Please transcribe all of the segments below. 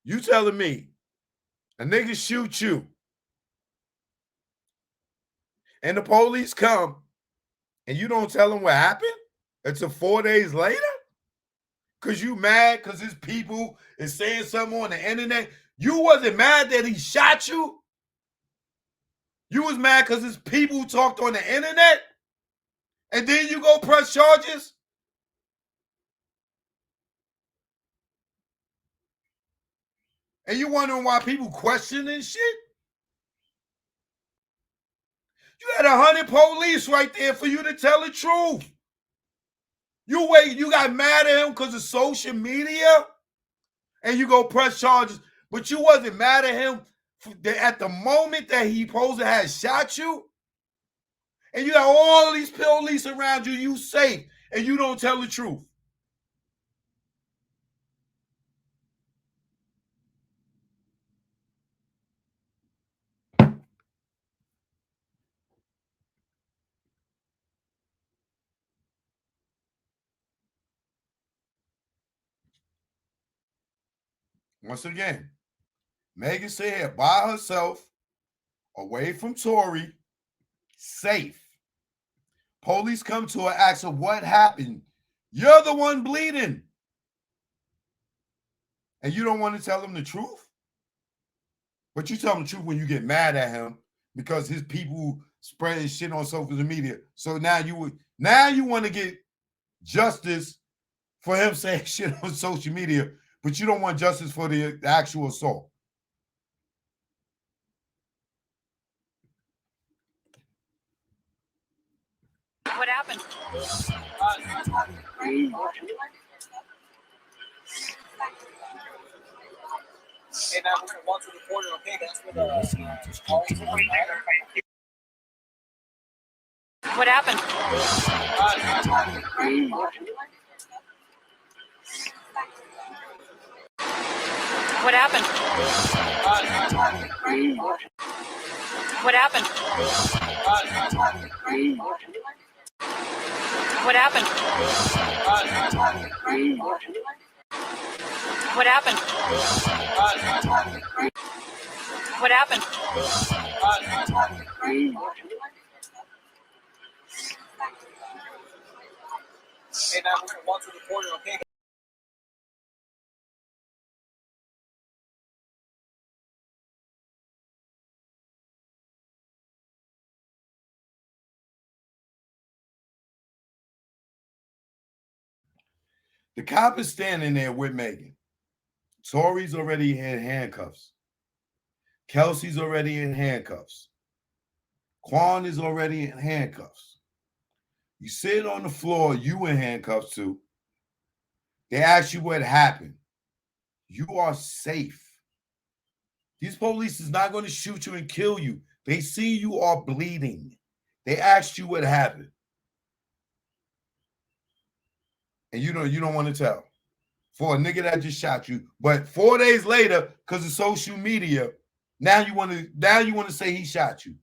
You telling me a nigga shoot you and the police come and you don't tell them what happened until 4 days later? Because you mad because his people is saying something on the internet? You wasn't mad that he shot you? You was mad because his people talked on the internet? And then you go press charges? And you wondering why people questioning shit? You had 100 police right there for you to tell the truth. You got mad at him because of social media? And you go press charges, but you wasn't mad at him at the moment that he supposed to have shot you? And you got all these police around you, you safe, and you don't tell the truth. Once again, Megan sit here by herself, away from Tory, safe. Police come to her, ask her what happened. You're the one bleeding. And you don't want to tell them the truth? But you tell them the truth when you get mad at him because his people spreading shit on social media. So now you want to get justice for him saying shit on social media, but you don't want justice for the actual assault. What happened? And now we're going to walk to the corner, okay? That's what What happened? What happened? What happened? What happened? What happened? What happened? And now we're going to walk to the corner, okay? The cop is standing there with Megan. Tory's already in handcuffs. Kelsey's already in handcuffs. Quan is already in handcuffs. You sit on the floor, you in handcuffs too. They ask you what happened. You are safe. These police is not going to shoot you and kill you. They see you are bleeding. They asked you what happened. And you don't want to tell. For a nigga that just shot you. But 4 days later, because of social media, now you want to say he shot you.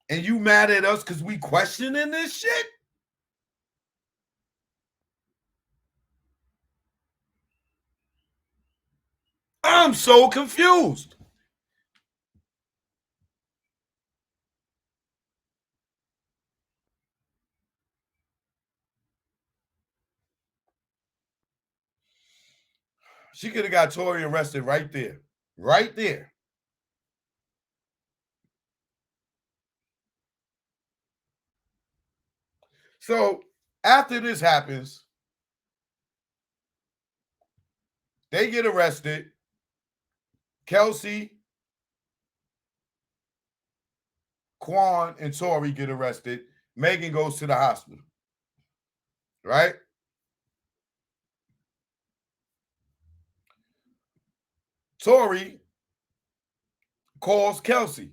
And you mad at us because we questioning this shit? I'm so confused. She could have got Tory arrested right there. Right there. So after this happens, they get arrested. Kelsey, Quan, and Tory get arrested. Megan goes to the hospital. Right? Tory calls Kelsey.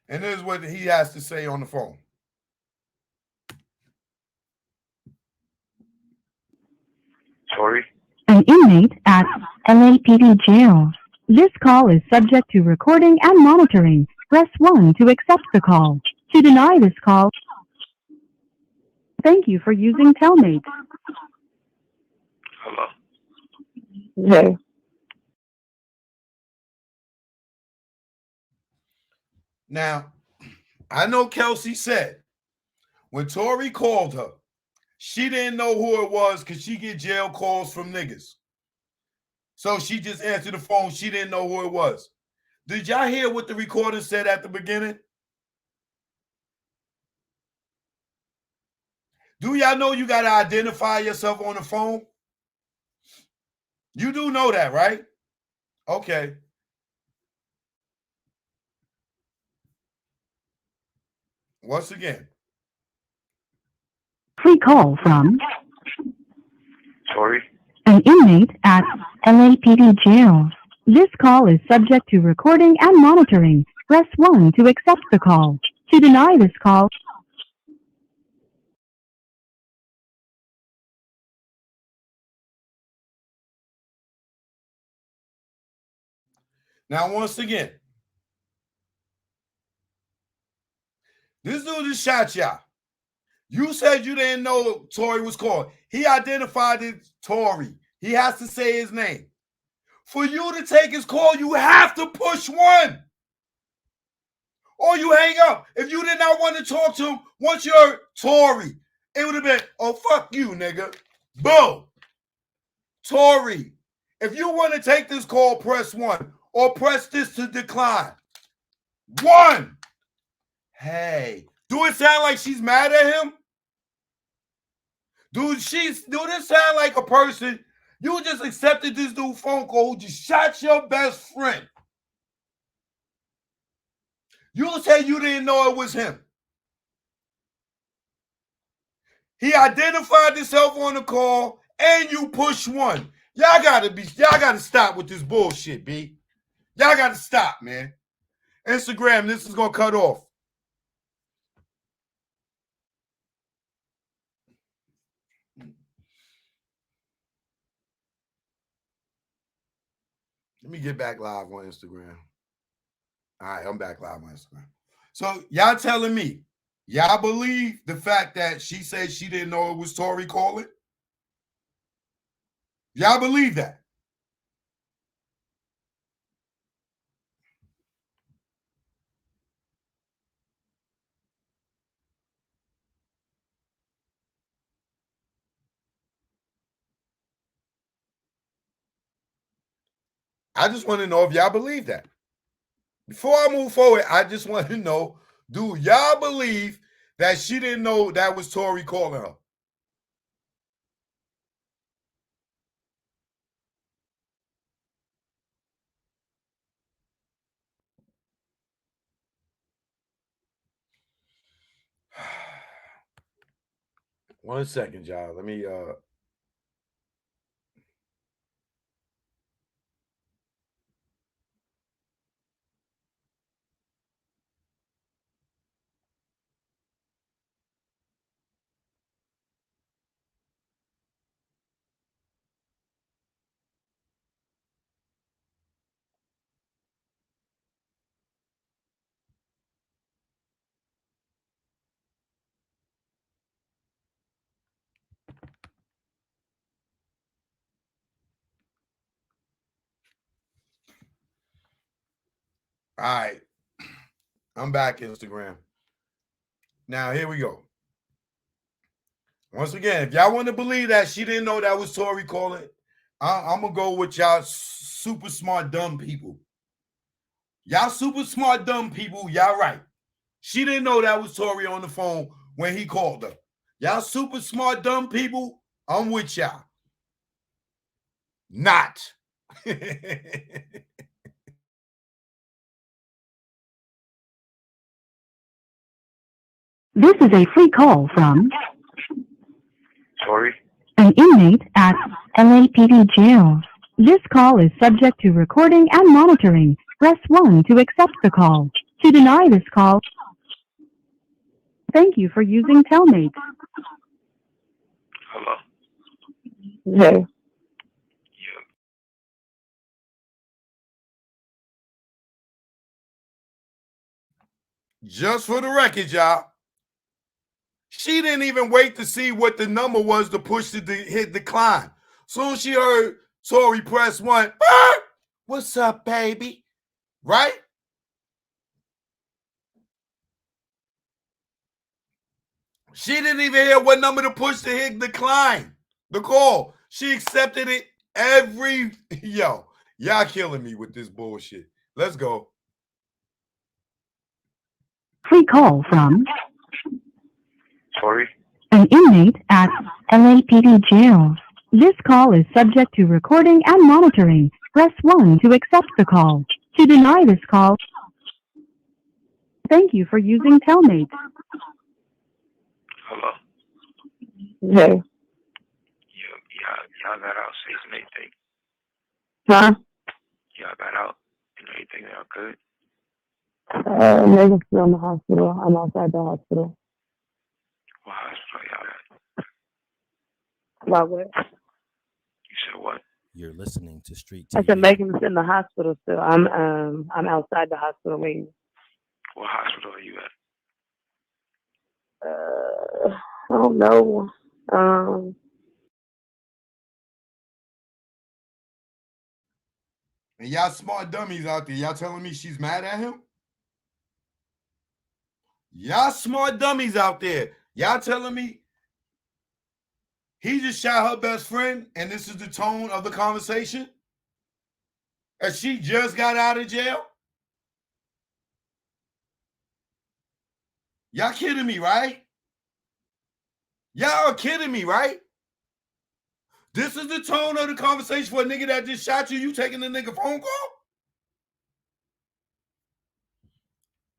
And this is what he has to say on the phone. Tory? An inmate at LAPD jail. This call is subject to recording and monitoring. Press 1 to accept the call. To deny this call. Thank you for using Telmate. Hello. No. Now, I know Kelsey said when Tory called her, she didn't know who it was because she get jail calls from niggas. So she just answered the phone. She didn't know who it was. Did y'all hear what the recorder said at the beginning? Do y'all know you got to identify yourself on the phone? You do know that, right? Okay. Once again. Free call from Tory. an inmate at LAPD jail. This call is subject to recording and monitoring. Press 1 to accept the call. To deny this call, Now, once again, this dude just shot y'all. You said you didn't know Tory was called. He identified it Tory. He has to say his name. For you to take his call, you have to push 1. Or you hang up. If you did not want to talk to him once you're Tory, it would have been, oh, fuck you, nigga. Boom. Tory, if you want to take this call, press 1. Or press this to decline. 1. Hey. Do it sound like she's mad at him? Do this sound like a person you just accepted this dude phone call who just shot your best friend? You say you didn't know it was him. He identified himself on the call and you push 1. Y'all gotta stop with this bullshit, B. Y'all gotta stop, man. Instagram, this is gonna cut off. Let me get back live on Instagram. All right, I'm back live on Instagram. So y'all telling me, y'all believe the fact that she said she didn't know it was Tory calling? Y'all believe that? I just want to know if y'all believe that. Before I move forward, I just want to know, do y'all believe that she didn't know that was Tory calling her? One second, y'all. Let me all right. I'm back, Instagram. Now here we go. Once again, if y'all want to believe that she didn't know that was Tory calling, I'm gonna go with y'all super smart dumb people. Y'all super smart dumb people, y'all right. She didn't know that was Tory on the phone when he called her. Y'all super smart dumb people, I'm with y'all. Not. this is a free call from Tory. an inmate at LAPD jail. This call is subject to recording and monitoring. Press 1 to accept the call. To deny this call, thank you for using Telmate. Hello. No. Just for the record, y'all, She didn't even wait to see what the number was to push to hit decline. Soon as she heard Tory press 1, what's up, baby? Right? She didn't even hear what number to push to hit decline. The call. She accepted it every... Yo, y'all killing me with this bullshit. Let's go. Free call from Tory? an inmate at LAPD jail. This call is subject to recording and monitoring. Press 1 to accept the call. To deny this call, thank you for using Telmate. Hello? Hey. Y'all got out safe and everything. Huh? Y'all got out and everything y'all good? Megan's still in the hospital. I'm outside the hospital. What hospital y'all at? Why what? You said what? You're listening to Street I TV. said Megan's in the hospital still. I'm outside the hospital waiting. What hospital are you at? I don't know. And y'all smart dummies out there, y'all telling me she's mad at him? Y'all smart dummies out there. Y'all telling me he just shot her best friend and this is the tone of the conversation? And she just got out of jail? Y'all kidding me, right? Y'all are kidding me, right? This is the tone of the conversation for a nigga that just shot you. You taking the nigga phone call?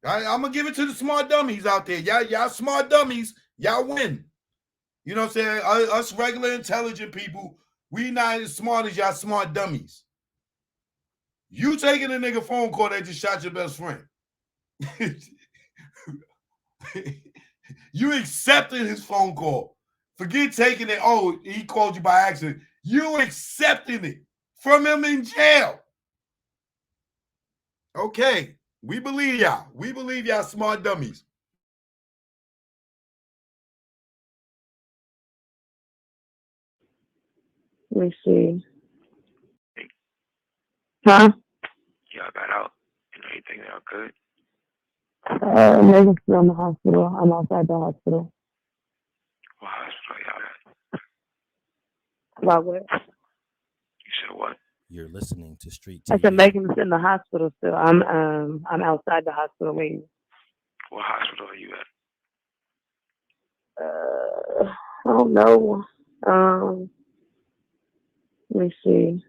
I'm going to give it to the smart dummies out there. Y'all smart dummies. Y'all win. You know what I'm saying? Us regular intelligent people, we not as smart as y'all smart dummies. You taking a nigga phone call that just shot your best friend. You accepted his phone call. Forget taking it. Oh, he called you by accident. You accepting it from him in jail. Okay. We believe y'all. We believe y'all smart dummies. Let me see. Huh? Y'all got out and everything y'all good? Megan's still in the hospital. I'm outside the hospital. What hospital y'all at? Why what? You said what? You're listening to Street I TV. said Megan's in the hospital still. I'm outside the hospital waiting. What hospital are you at? I don't know. Let me see.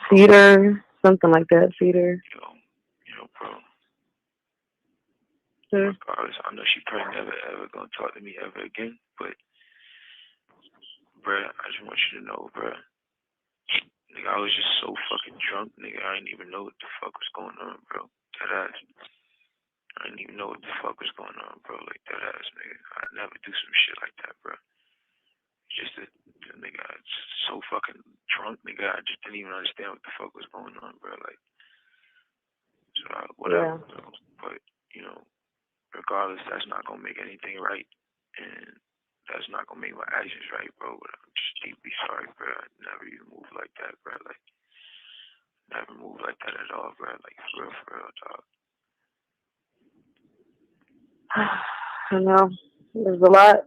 Feeder, something like that. Feeder. Bro. Sure. Regardless, I know she probably never ever gonna talk to me ever again, but bruh, I just want you to know, bruh. Nigga, I was just so fucking drunk, nigga. I didn't even know what the fuck was going on, bro. That ass. I didn't even know what the fuck was going on, bro. Like that ass, nigga. I'd never do some shit like that, bro. Just the nigga, I was just so fucking drunk, nigga. I just didn't even understand what the fuck was going on, bro. Like, so whatever, Yeah. bro. But regardless, that's not gonna make anything right, and that's not gonna make my actions right, bro. But I'm just deeply sorry, bro. I never even moved like that, bro. Like, never moved like that at all, bro. Like, for real, dog. I know. There's a lot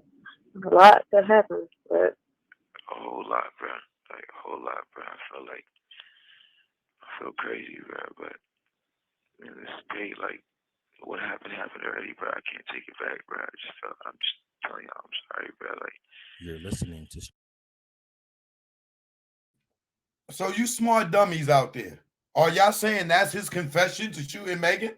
that happens, but A whole lot, bro. Like, a whole lot, bro. I feel crazy, bro. But in this day, like, what happened already, bro. I can't take it back, bro. I'm just telling y'all, I'm sorry, bro. Like, You're listening to. So you smart dummies out there. Are y'all saying that's his confession to shooting Megan?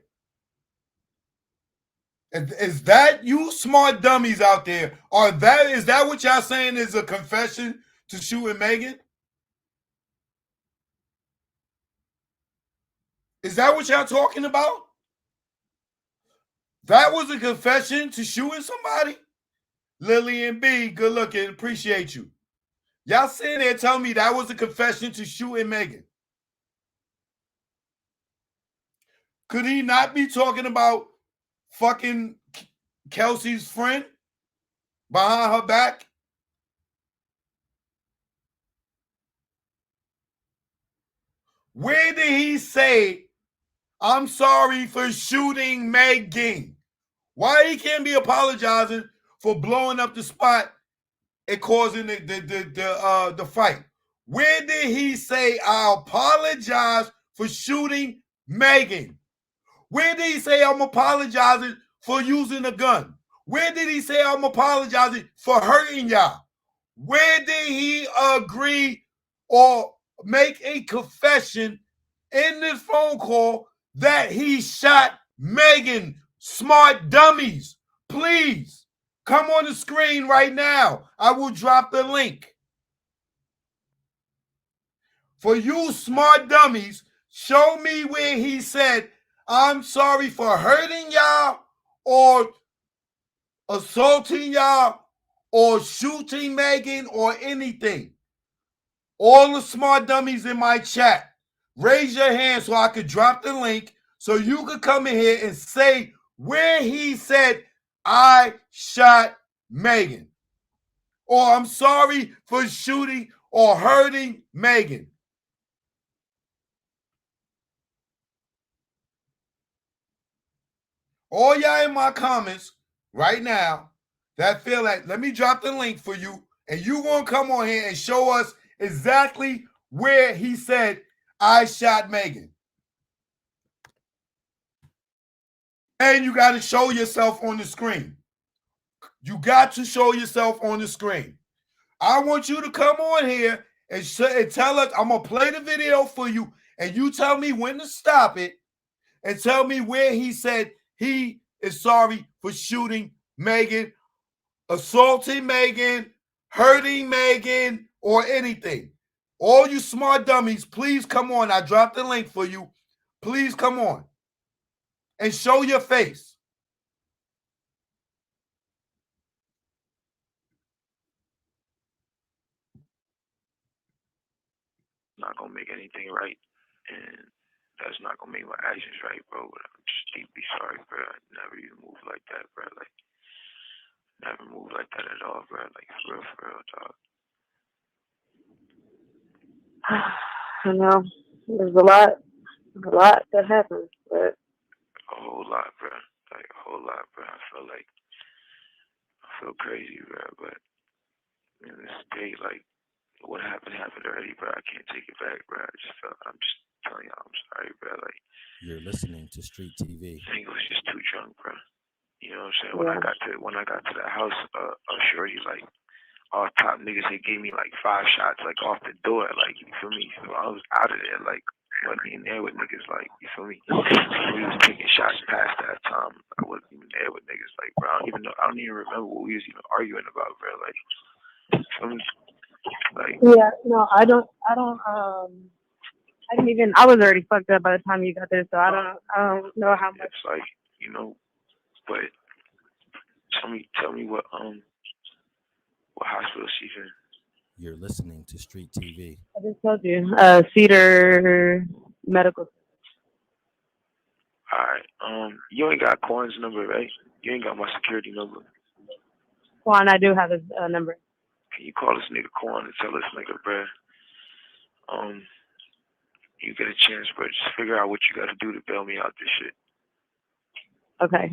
Is that you smart dummies out there? Is that what y'all saying is a confession to shooting Megan? Is that what y'all talking about? That was a confession to shooting somebody? Lillian B, good looking, appreciate you. Y'all sitting there telling me that was a confession to shooting Megan. Could he not be talking about fucking Kelsey's friend behind her back? Where did he say, I'm sorry for shooting Megan? Why he can't be apologizing for blowing up the spot and causing the fight? Where did he say, I apologize for shooting Megan? Where did he say, I'm apologizing for using a gun? Where did he say, I'm apologizing for hurting y'all? Where did he agree or make a confession in this phone call that he shot Megan? Smart dummies, please come on the screen right now. I will drop the link. For you smart dummies, show me where he said, I'm sorry for hurting y'all or assaulting y'all or shooting Megan or anything. All the smart dummies in my chat, raise your hand so I could drop the link so you could come in here and say where he said, I shot Megan. Or I'm sorry for shooting or hurting Megan. All y'all in my comments right now that feel like, let me drop the link for you, and you gonna come on here and show us exactly where he said, I shot Megan. And you got to show yourself on the screen. You got to show yourself on the screen. I want you to come on here and tell us, I'm going to play the video for you, and you tell me when to stop it and tell me where he said he is sorry for shooting Megan, assaulting Megan, hurting Megan, or anything. All you smart dummies, please come on. I dropped the link for you. Please come on and show your face. Not gonna make anything right, and that's not gonna make my actions right, bro. But I'm just deeply sorry, bro. I never even moved like that, bro. Like, never moved like that at all, bro. Like, for real, dog. I know there's a lot that happened, but A whole lot, bro. Like, a whole lot, bro. I feel crazy, bro. But in this day, like, what happened already, bro. I can't take it back, bro. I'm just telling y'all, I'm sorry, bro. Like, You're listening to Street TV. I think it was just too drunk, bro. You know what I'm saying? yeah. When I got to the house, shorty, like, all top niggas, they gave me like 5 shots, like, off the door, like, you feel me? So I was out of there, like, wasn't even there with niggas, like, you feel me? We was taking shots past that time. I wasn't even there with niggas, like, bro. I don't even remember what we was even arguing about, bro. Like, you feel me? Like, Yeah, no, I didn't even, I was already fucked up by the time you got there, so I don't know how much. it's like, you know, but tell me what hospital she's in. You're listening to Street TV. I just told you, Cedar Medical. Alright, you ain't got Corn's number, right? You ain't got my security number. Juan, I do have his number. Can you call this nigga Corn and tell this nigga, bruh, you get a chance, bro, just figure out what you gotta do to bail me out this shit. Okay.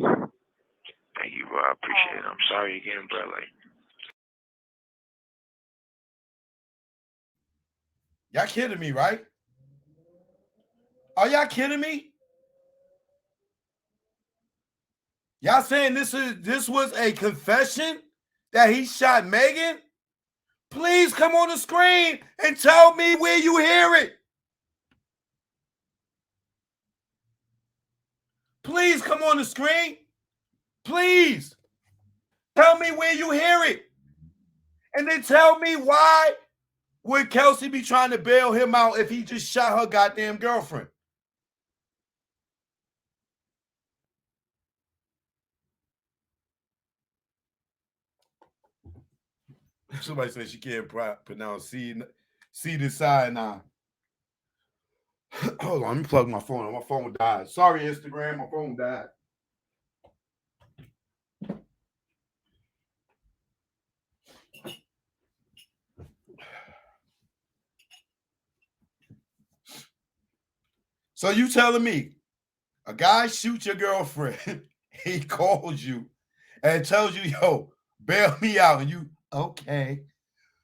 Thank you, bro. I appreciate it. I'm sorry again, bro. Like, Y'all kidding me, right? Are y'all kidding me? Y'all saying this was a confession that he shot Megan? Please come on the screen and tell me where you hear it. Please come on the screen. Please. Tell me where you hear it. And then tell me why would Kelsey be trying to bail him out if he just shot her goddamn girlfriend? Somebody said she can't pronounce C to side now. Hold on, let me plug my phone. My phone died. Sorry, Instagram, my phone died. So you telling me a guy shoots your girlfriend, he calls you and tells you, yo, bail me out, and you, okay.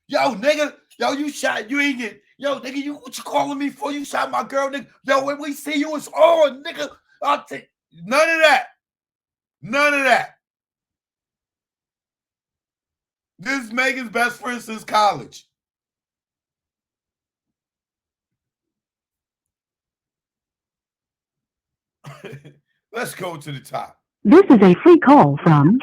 Yo, nigga, yo, you shot, you ain't get, yo, nigga, you what you calling me for? You shot my girl, nigga. Yo, when we see you, it's on, nigga. I'll take none of that. None of that. This is Megan's best friend since college. Let's go to the top. This is a free call from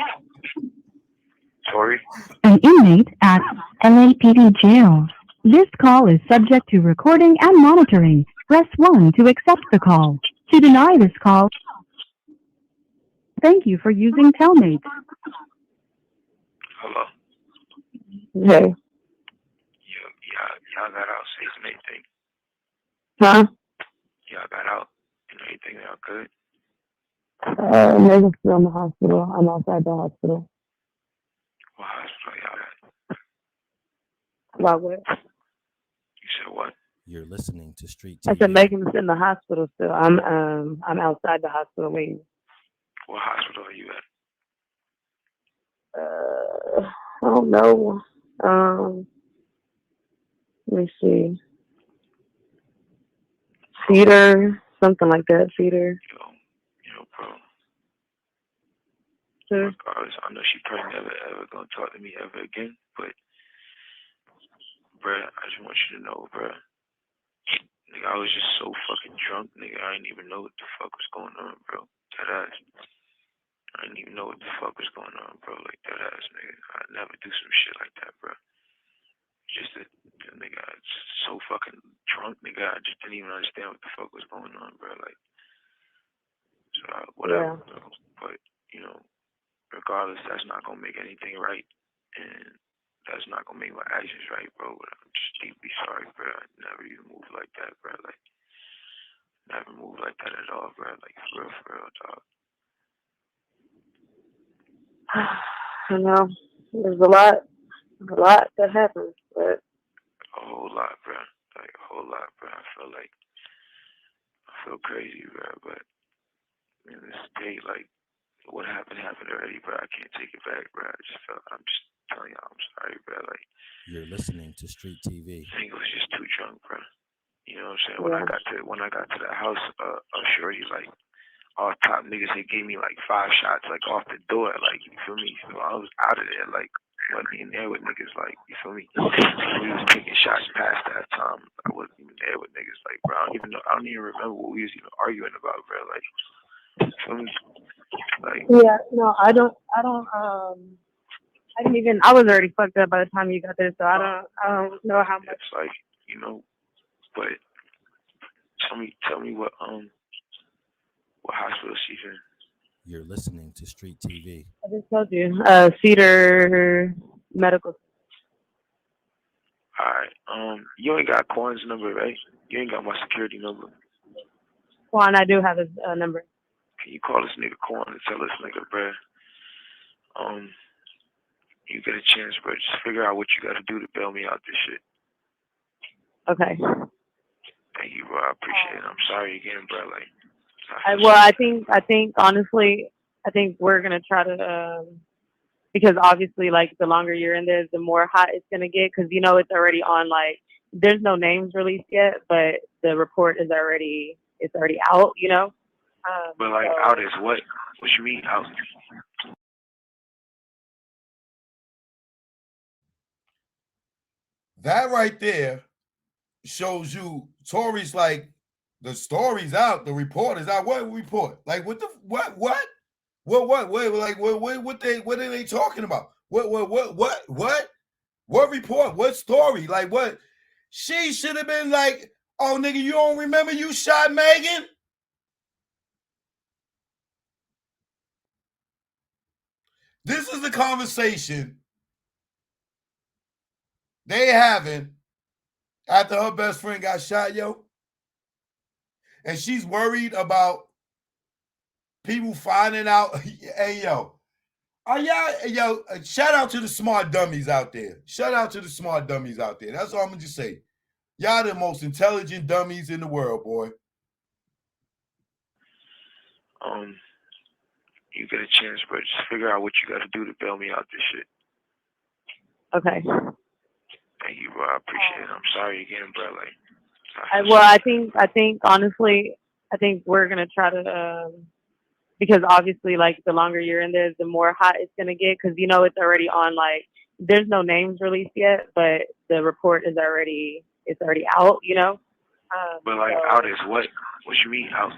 Tory? an inmate at LAPD jail. This call is subject to recording and monitoring. Press 1 to accept the call. To deny this call, thank you for using Telmate. Hello? Hey. Y'all got out safe and everything. Huh? Y'all got out and everything. Y'all good? Megan's still in the hospital. I'm outside the hospital. What hospital y'all at? About what? You said what? You're listening to Street I said TV. Megan's in the hospital still. I'm outside the hospital waiting. What hospital are you at? I don't know. Let me see. Cedar, something like that. Cedar. Yo, bro. Sure. Regardless, I know she probably never ever gonna talk to me ever again, but bruh, I just want you to know, bruh. Nigga, I was just so fucking drunk, nigga. I didn't even know what the fuck was going on, bro. That ass. I didn't even know what the fuck was going on, bro. Like that ass, nigga. I'd never do some shit like that, bro. Just that, nigga, I was so fucking drunk, nigga. I just didn't even understand what the fuck was going on, bro. Like, so whatever, Yeah. bro. But you know, regardless, that's not gonna make anything right, and that's not gonna make my actions right, bro. But I'm just deeply sorry, bro. I never even moved like that, bro. Like, never moved like that at all, bro. Like, for real, dog. I know. There's a lot that happens, but A whole lot, bro. Like, a whole lot, bro. I feel crazy, bro. But in this state, like, what happened already, bro. I can't take it back, bro. I'm just telling y'all, I'm sorry, bro. Like, You're listening to Street TV. I think I was just too drunk, bro. You know what I'm saying? yeah. When I got to the house, shorty, like, all top niggas, they gave me like 5 shots, like, off the door, like, you feel me? So I was out of there, like, wasn't in there with niggas, like, you feel me? We was taking shots past that time. I wasn't even there with niggas, like, bro. I don't even remember what we was even arguing about, bro. Like, you feel me? Like, Yeah, no, I was already fucked up by the time you got there, so I don't know how much. it's like, you know, but tell me what hospital she's in. You're listening to Street TV. I just told you, Cedar Medical. Alright, you ain't got Quan's number, right? You ain't got my security number. Juan, I do have his number. Can you call this nigga Quan and tell this nigga, bro, you get a chance, bro, just figure out what you gotta do to bail me out this shit. Okay. Thank you, bro. I appreciate it. I'm sorry again, bro. Like, I think honestly, I think we're gonna try to, because obviously, like, the longer you're in there, the more hot it's gonna get, because you know it's already on. Like, there's no names released yet, but the report is already out. You know. But like, so, out is what? What you mean out? That right there shows you Tory's like, the story's out, the report is out. What report? Like, what the what? Wait, like what are they talking about? What report? What story? Like, what? She should have been like, oh nigga, you don't remember you shot Megan? This is the conversation they having after her best friend got shot, yo. And she's worried about people finding out. Hey, yo. Shout out to the smart dummies out there. Shout out to the smart dummies out there. That's all I'm going to just say. Y'all the most intelligent dummies in the world, boy. you get a chance, bro, just figure out what you got to do to bail me out this shit. Okay. Thank you, bro. I appreciate it. I'm sorry again, bro. Like, I think honestly, I think we're gonna try to because obviously, like the longer you're in this, the more hot it's gonna get. Because you know it's already on. Like, there's no names released yet, but the report is already out. You know. but like, So out is what? What you mean out?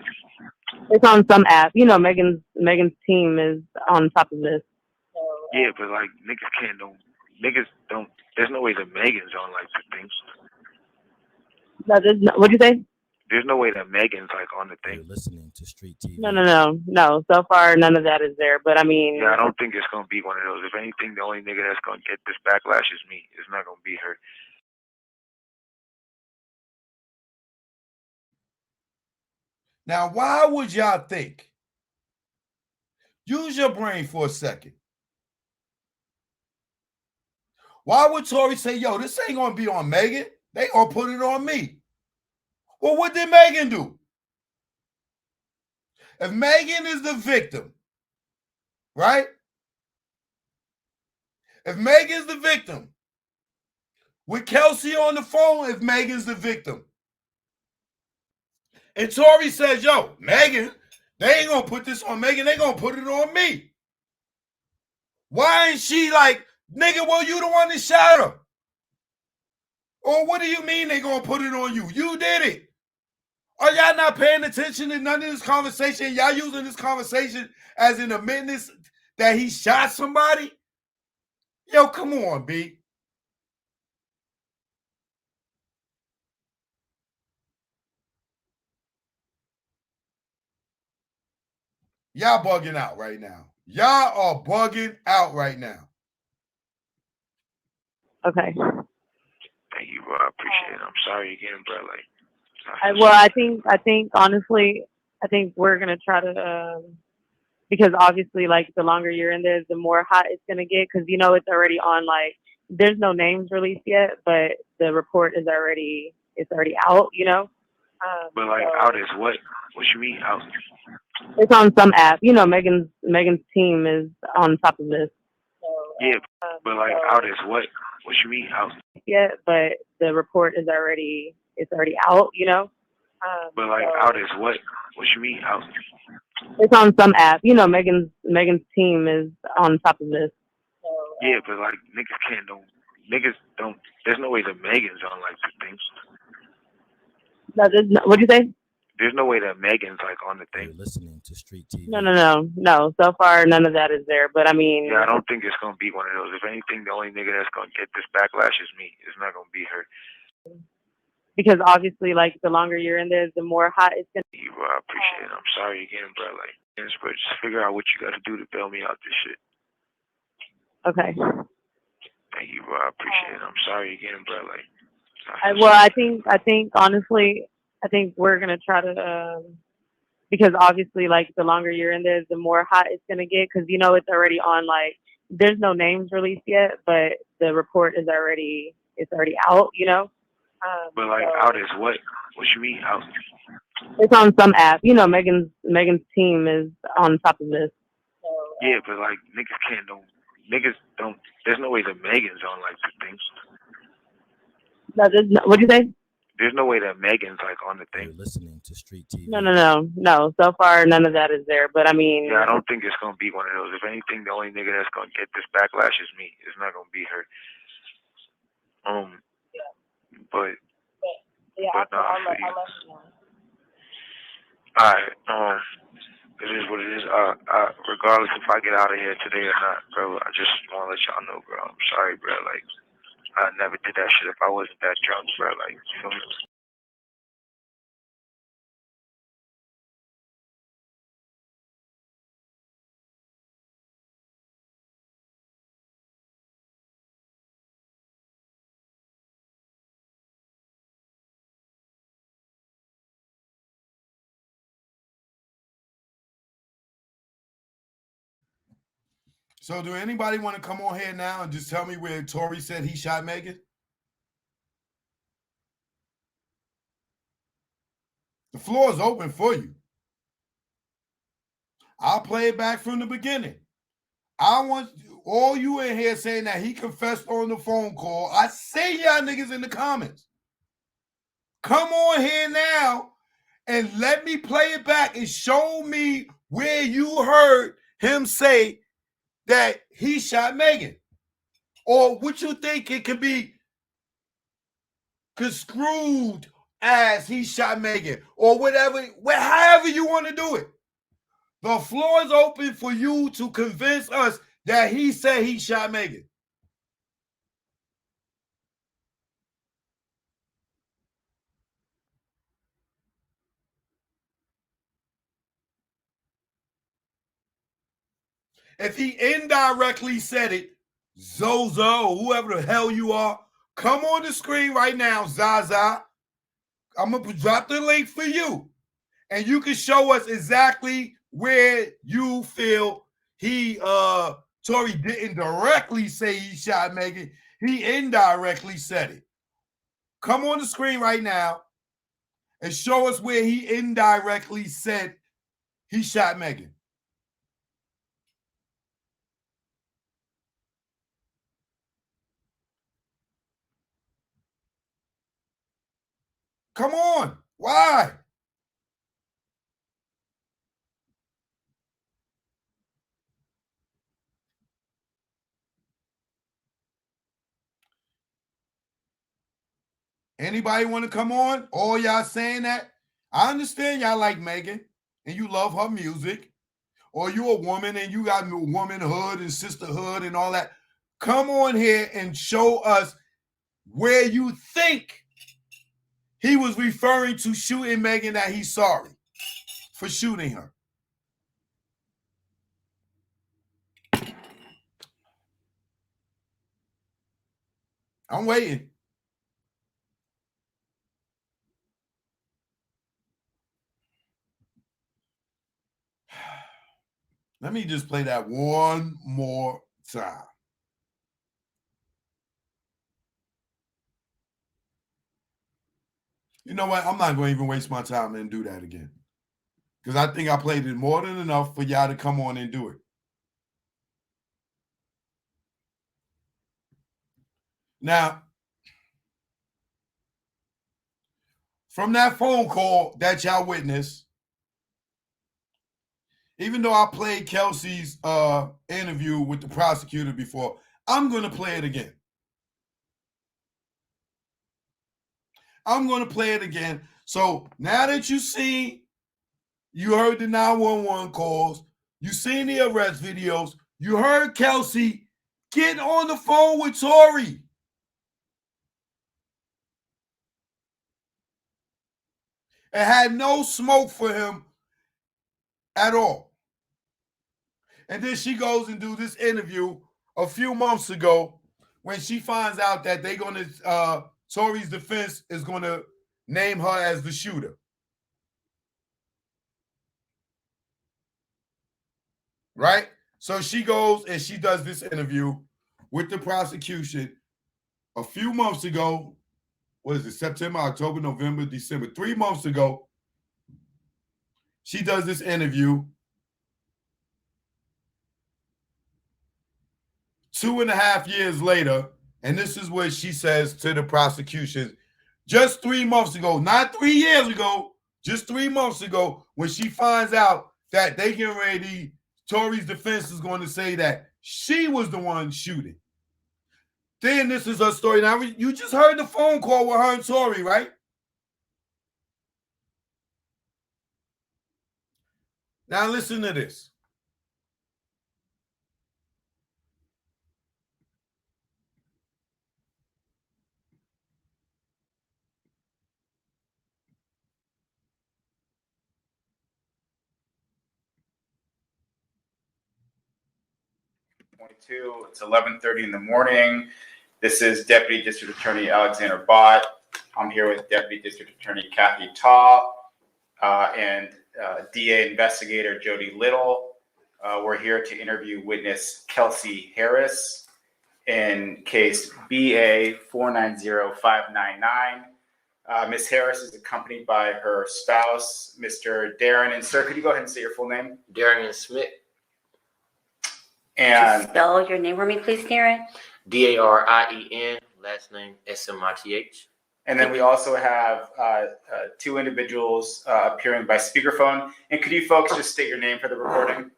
it's on some app. You know, Megan's team is on top of this. So, Yeah, but like niggas don't. There's no way that Megan's on like the things. no, what'd you say? There's no way that Megan's like on the You're thing. listening to Street TV. No. So far, none of that is there. But I mean, Yeah, I don't think it's gonna be one of those. If anything, the only nigga that's gonna get this backlash is me. It's not gonna be her. Now, why would y'all think? Use your brain for a second. Why would Tory say, yo, this ain't gonna be on Megan? They gonna put it on me. Well, what did Megan do? If Megan is the victim, right? If Megan's the victim, with Kelsey on the phone, if Megan's the victim, and Tory says, yo, Megan, they ain't gonna put this on Megan, they gonna put it on me. Why ain't she like, nigga, well, you the one that shot her? Or what do you mean they gonna put it on you? You did it. Are y'all not paying attention to none of this conversation? Y'all using this conversation as an admittance that he shot somebody? Yo, come on, B. Y'all bugging out right now. Y'all are bugging out right now. okay. Thank you, bro. I appreciate it. I'm sorry again, bro. Like, I think honestly, I think we're gonna try to because obviously, like the longer you're in this, the more hot it's gonna get. Because you know it's already on. Like, there's no names released yet, but the report is already out. You know. but like, So out is what? What you mean out? it's on some app. You know, Megan's team is on top of this. So, Yeah, but like, out is what? What you mean out? Yet, but the report is already out. You know. But like, out is what? What you mean out? It's on some app. You know, Megan's team is on top of this. So, Yeah, but like, niggas don't. There's no way that Megan's on like the things. what'd you say? There's no way that Megan's like on the thing. You're listening to Street TV. No. So far, none of that is there. But I mean, yeah, I don't think it's gonna be one of those. If anything, the only nigga that's gonna get this backlash is me. It's not gonna be her. Because obviously, like the longer you're in this, the more hot it's gonna. Thank you, bro. I appreciate it. I'm sorry again, bro. Like, bro, just figure out what you got to do to bail me out this shit. Okay. Thank you, bro. I appreciate it. I'm sorry again, bro. Like, I think honestly, I think we're gonna try to because obviously, like the longer you're in this, the more hot it's gonna get. Because you know it's already on. Like, there's no names released yet, but the report is already out. You know. but like, out is what? What you mean out? It's on some app. You know, Megan's team is on top of this. So, yeah, but like, niggas don't. There's no way that Megan's on like the things. what'd you say? There's no way that Megan's like on the thing. You're listening to Street TV. No. So far, none of that is there. But I mean, yeah, I don't think it's gonna be one of those. If anything, the only nigga that's gonna get this backlash is me. It's not gonna be her. But no, I feel you. Alright, it is what it is. Regardless if I get out of here today or not, bro, I just wanna let y'all know, bro. I'm sorry, bro. Like, I never did that shit if I wasn't that drunk, bro. Like, you feel me? So do anybody want to come on here now and just tell me where Tory said he shot Megan? The floor is open for you. I'll play it back from the beginning. I want all you in here saying that he confessed on the phone call. I say y'all niggas in the comments. Come on here now and let me play it back and show me where you heard him say that he shot Megan. Or what you think it could be construed as he shot Megan. Or whatever, however you want to do it. The floor is open for you to convince us that he said he shot Megan. If he indirectly said it, Zoza or whoever the hell you are, come on the screen right now, Zaza. I'm going to drop the link for you. And you can show us exactly where you feel he, Tory didn't directly say he shot Megan. He indirectly said it. Come on the screen right now and show us where he indirectly said he shot Megan. Come on. Why? Anybody want to come on? All y'all saying that? I understand y'all like Megan and you love her music, or you a woman and you got womanhood and sisterhood and all that. Come on here and show us where you think he was referring to shooting Megan, that he's sorry for shooting her. I'm waiting. Let me just play that one more time. You know what? I'm not going to even waste my time and do that again. Because I think I played it more than enough for y'all to come on and do it. Now, from that phone call that y'all witnessed, even though I played Kelsey's interview with the prosecutor before, I'm going to play it again. I'm going to play it again. So now that you heard the 911 calls, you seen the arrest videos, you heard Kelsey get on the phone with Tory. It had no smoke for him at all. And then she goes and do this interview a few months ago when she finds out that they're going to, Tory's defense is going to name her as the shooter. Right? So she goes and she does this interview with the prosecution a few months ago. What is it? September, October, November, December. 3 months ago. She does this interview. 2.5 years later, and this is what she says to the prosecution just 3 months ago, not 3 years ago, just 3 months ago, when she finds out that they get ready, Tory's defense is going to say that she was the one shooting. Then this is her story. Now, you just heard the phone call with her and Tory, right? Now listen to this. It's 11:30 in the morning. This is Deputy District Attorney Alexander Bott. I'm here with Deputy District Attorney Kathy Taw and DA Investigator Jody Little. We're here to interview witness Kelsey Harris in case BA 490599. Ms. Harris is accompanied by her spouse, Mr. Darren. And sir, could you go ahead and say your full name? Darian Smith. And spell your name for me, please, Darren. Darien, last name Smith. and then we also have two individuals appearing by speakerphone. And could you folks just state your name for the recording?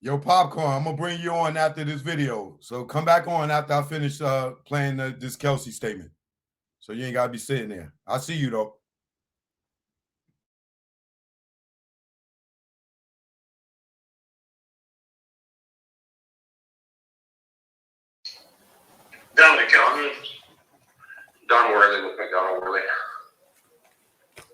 Yo, Popcorn, I'm gonna bring you on after this video. So come back on after I finish playing this Kelsey statement. So you ain't gotta be sitting there. I'll see you though. Dominic Elton, Don Worley with McDonald Worley.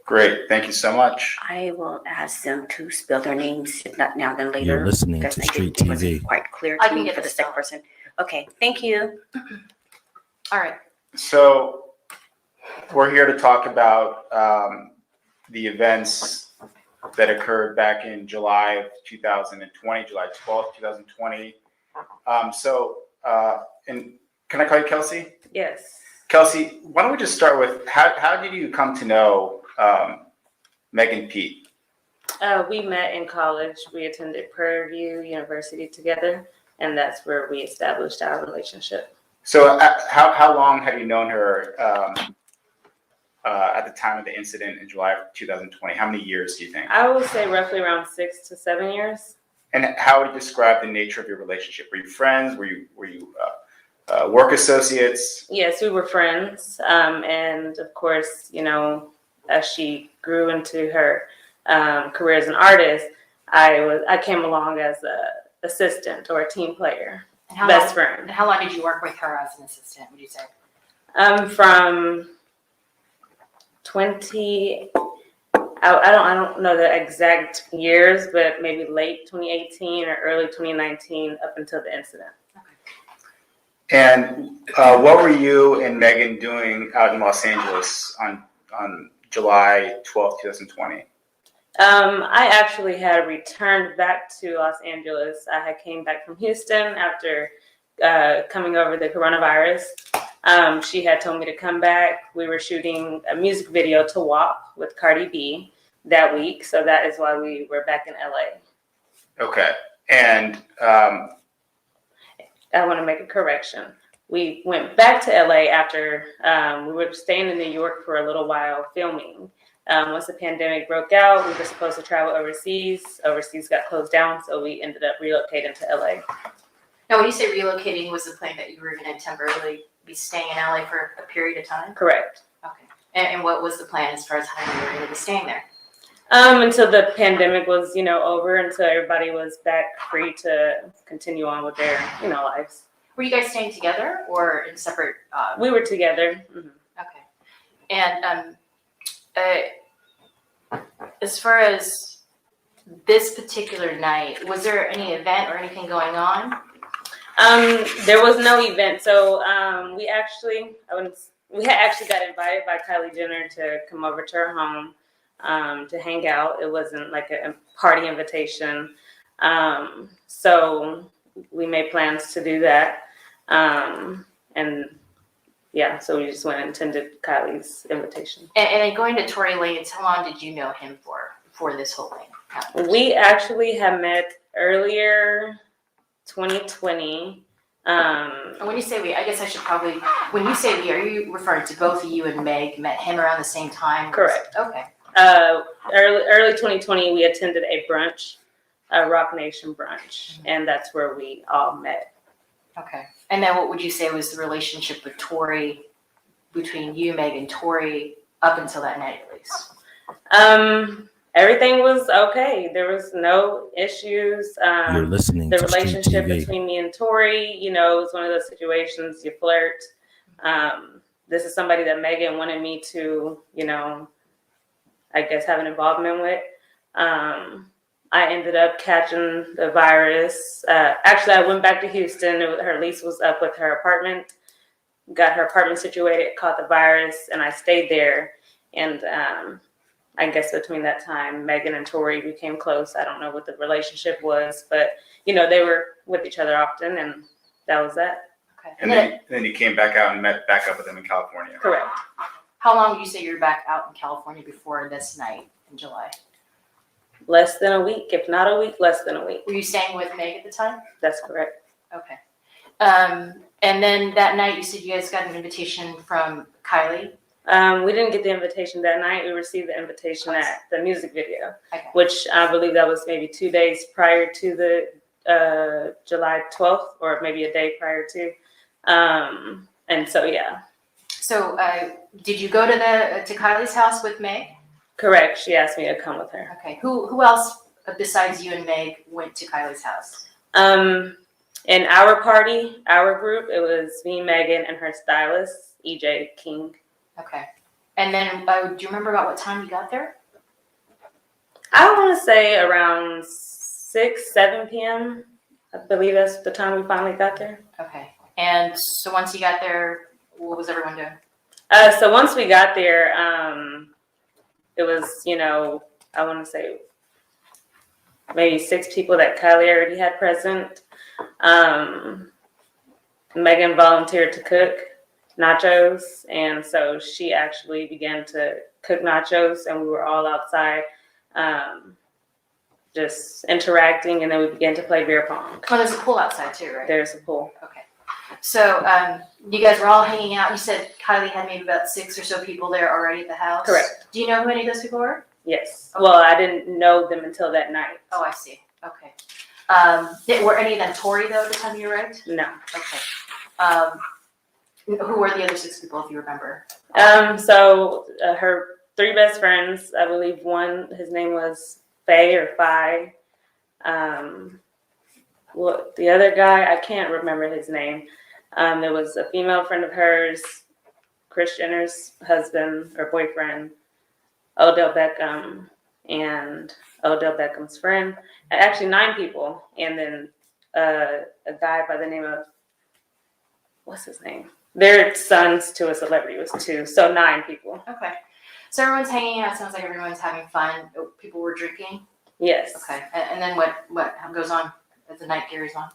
Great, thank you so much. I will ask them to spell their names, if not now, then later. You're listening because to I Street didn't- it wasn't TV. quite clear I to can me get for the the second spell. person. Okay, thank you. All right. So we're here to talk about the events that occurred back in July of 2020, July 12th, 2020. And can I call you Kelsey? Yes. Kelsey, why don't we just start with how did you come to know Megan Pete? We met in college. We attended Prairie View University together, and that's where we established our relationship. So how long have you known her at the time of the incident in July of 2020? How many years do you think? I would say roughly around 6 to 7 years. And how would you describe the nature of your relationship? Were you friends? Were you work associates? Yes, we were friends. And of course, you know, as she grew into her career as an artist, I came along as a assistant or a team player, And best friend. How long did you work with her as an assistant, would you say? From 20, I don't know the exact years, but maybe late 2018 or early 2019 up until the incident. And what were you and Megan doing out in Los Angeles on July 12th, 2020? I actually had returned back to Los Angeles. I had came back from Houston after coming over the coronavirus. She had told me to come back. We were shooting a music video to WAP with Cardi B that week. So that is why we were back in LA. Okay. And I want to make a correction. We went back to LA after we were staying in New York for a little while filming. Once the pandemic broke out, we were supposed to travel overseas. Overseas got closed down, so we ended up relocating to LA. Now, when you say relocating, was the plan that you were going to temporarily be staying in LA for a period of time? Correct. Okay. And what was the plan as far as how you were going to be staying there? Until the pandemic was, over, until everybody was back free to continue on with their, lives. Were you guys staying together or in separate? We were together. Mm-hmm. Okay. And as far as this particular night, was there any event or anything going on? There was no event. So we had actually got invited by Kylie Jenner to come over to her home to hang out. It wasn't like a party invitation. So we made plans to do that. So we just went and attended Kylie's invitation. And then going to Tory Lanez, how long did you know him for this whole thing? We actually had met earlier 2020. And when you say we, I guess I should probably, when you say we, are you referring to both of you and Meg met him around the same time? Correct. Okay. Early 2020, we attended a brunch, a Rock Nation brunch, and that's where we all met. Okay. And then what would you say was the relationship with Tory, between you, Meg, and Tory, up until that night at least? Everything was okay. There was no issues. You're listening the to Street relationship TV. between me and Tory, it was one of those situations you flirt. This is somebody that Megan wanted me to, I guess have an involvement with. I ended up catching the virus. Actually, I went back to Houston. Her lease was up with her apartment. Got her apartment situated, caught the virus, and I stayed there. And I guess between that time, Megan and Tory became close. I don't know what the relationship was, but they were with each other often, and that was that. Okay. And then you came back out and met back up with them in California. Correct. How long would you say you're back out in California before this night in July? Less than a week, if not a week, less than a week. Were you staying with Meg at the time? That's correct. Okay. And then that night you said you guys got an invitation from Kylie. We didn't get the invitation that night. We received the invitation at the music video, Okay. which I believe that was maybe 2 days prior to the July 12th, or maybe a day prior to. And so, yeah. So did you go to Kylie's house with Meg? Correct. She asked me to come with her. Okay. Who else besides you and Meg went to Kylie's house? In our party, our group, it was me, Megan, and her stylist, EJ King. Okay. And then do you remember about what time you got there? I want to say around 6, 7 p.m. I believe that's the time we finally got there. Okay. And so once you got there, what was everyone doing? So once we got there, it was, I want to say maybe 6 people that Kylie already had present. Megan volunteered to cook nachos, and so she actually began to cook nachos, and we were all outside just interacting, and then we began to play beer pong. Oh, there's a pool outside too, right? There's a pool. Okay. So you guys were all hanging out. You said Kylie had maybe about 6 or so people there already at the house. Correct. Do you know who any of those people were? Yes. Well, I didn't know them until that night. Oh, I see. Okay. Were any of them Tory though at the time you arrived? No. Okay. Who were the other 6 people, if you remember? So her 3 best friends, I believe one, his name was Faye or Phi. Well, the other guy, I can't remember his name. There was a female friend of hers, Kris Jenner's husband or boyfriend, Odell Beckham, and Odell Beckham's friend. Actually, 9 people. And then a guy by the name of, what's his name? Their sons to a celebrity was 2. So 9 people. Okay. So everyone's hanging out. Sounds like everyone's having fun. People were drinking? Yes. Okay. And then what goes on as the night carries on?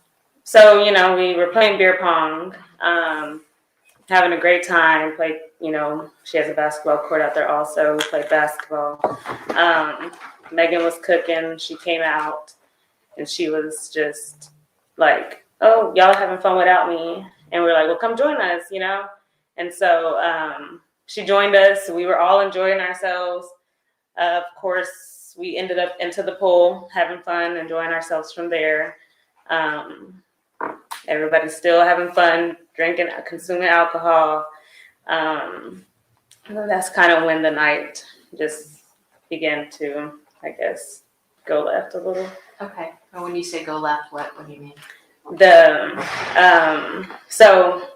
So, we were playing beer pong, having a great time. Played, she has a basketball court out there also. We played basketball. Megan was cooking. She came out, and she was just like, oh, y'all are having fun without me. And we were like, well, come join us, And so she joined us. We were all enjoying ourselves. Of course, we ended up into the pool, having fun, enjoying ourselves from there. Everybody's still having fun, drinking, consuming alcohol. And that's kind of when the night just began to, I guess, go left a little. Okay. And when you say go left, what do you mean? So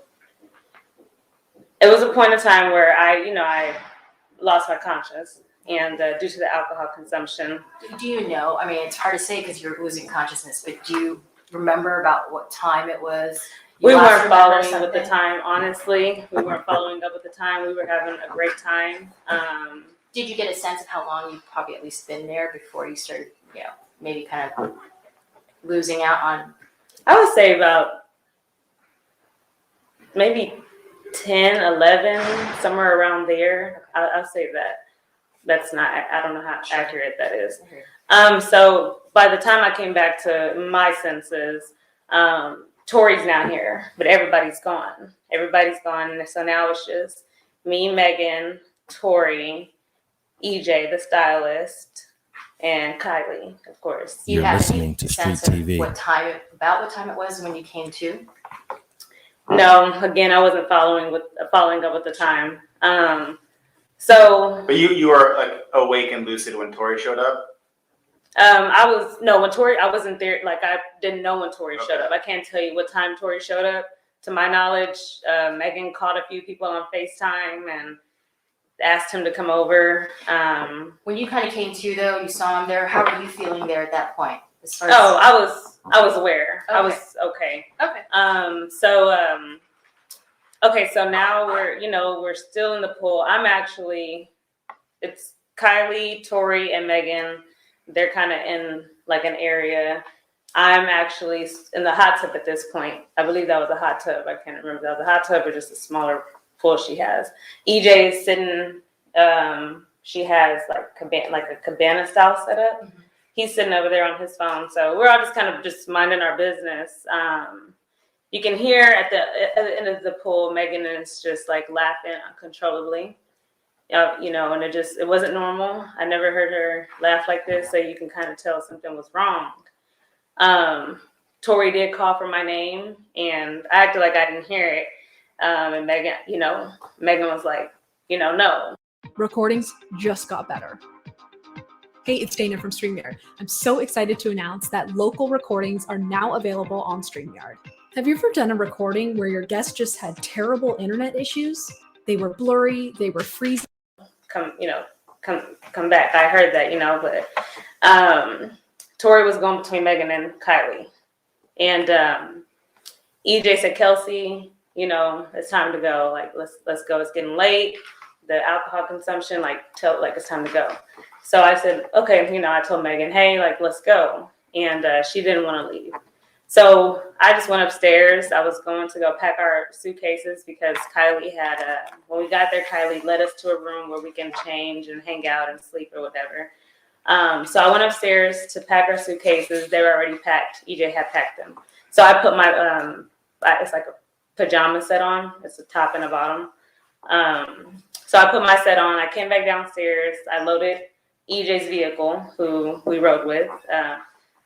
it was a point in time where I lost my conscience, and due to the alcohol consumption. Do you know? I mean, it's hard to say because you're losing consciousness, but do you remember about what time it was? We weren't following with the time, honestly. We weren't following up with the time. We were having a great time. Did you get a sense of how long you've probably at least been there before you started, maybe kind of losing out on? I would say about maybe 10, 11, somewhere around there. I'll say that. That's not, I don't know how accurate that is. So by the time I came back to my senses, Tory's now here, but everybody's gone. Everybody's gone. And so now it's just me, Megan, Tory, EJ, the stylist, and Kylie, of course. You're listening to Street TV. What time it was when you came to? No, again, I wasn't following up with the time. But you were like awake and lucid when Tory showed up? When Tory, I wasn't there. Like, I didn't know when Tory showed up. I can't tell you what time Tory showed up. To my knowledge, Megan called a few people on FaceTime and asked him to come over. When you kind of came to, though, you saw him there. How were you feeling there at that point? As far as I was aware. Okay. I was okay. Okay. So now we're still in the pool. It's Kylie, Tory, and Megan, they're kind of in like an area. I'm actually in the hot tub at this point. I believe that was a hot tub. I can't remember if that was a hot tub or just a smaller pool she has. EJ is sitting, she has like a cabana style setup. Mm-hmm. He's sitting over there on his phone. So we're all just kind of just minding our business. You can hear at the end of the pool, Megan is just like laughing uncontrollably. You know, and it wasn't normal. I never heard her laugh like this, so you can kind of tell something was wrong. Tory did call for my name, and I acted like I didn't hear it. And Megan was like, no. Recordings just got better. Hey, it's Dana from StreamYard. I'm so excited to announce that local recordings are now available on StreamYard. Have you ever done a recording where your guest just had terrible internet issues? They were blurry, they were freezing. Come back. I heard that, but Tory was going between Megan and Kylie. And EJ said, Kelsey, it's time to go. Like, let's go. It's getting late. The alcohol consumption, it's time to go. So I said, okay, I told Megan, hey, let's go. And she didn't want to leave. So I just went upstairs. I was going to go pack our suitcases because Kylie had, when we got there, Kylie led us to a room where we can change and hang out and sleep or whatever. So I went upstairs to pack our suitcases. They were already packed. EJ had packed them. So I put my, it's like a pajama set on. It's a top and a bottom. So I put my set on. I came back downstairs. I loaded EJ's vehicle, who we rode with.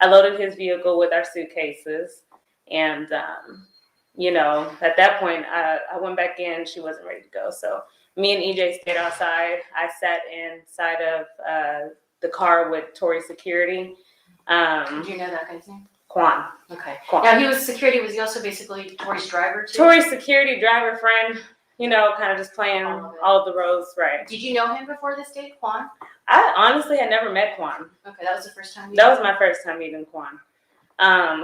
I loaded his vehicle with our suitcases. And, at that point, I went back in. She wasn't ready to go. So me and EJ stayed outside. I sat inside of the car with Tory's security. Did you know that guy's name? Quan. Okay. Quan. Now, he was security. Was he also basically Tory's driver, too? Tory's security driver friend, kind of just playing all of the roles, right. Did you know him before this date, Quan? I honestly had never met Quan. Okay, that was the first time. That was my first time meeting Quan.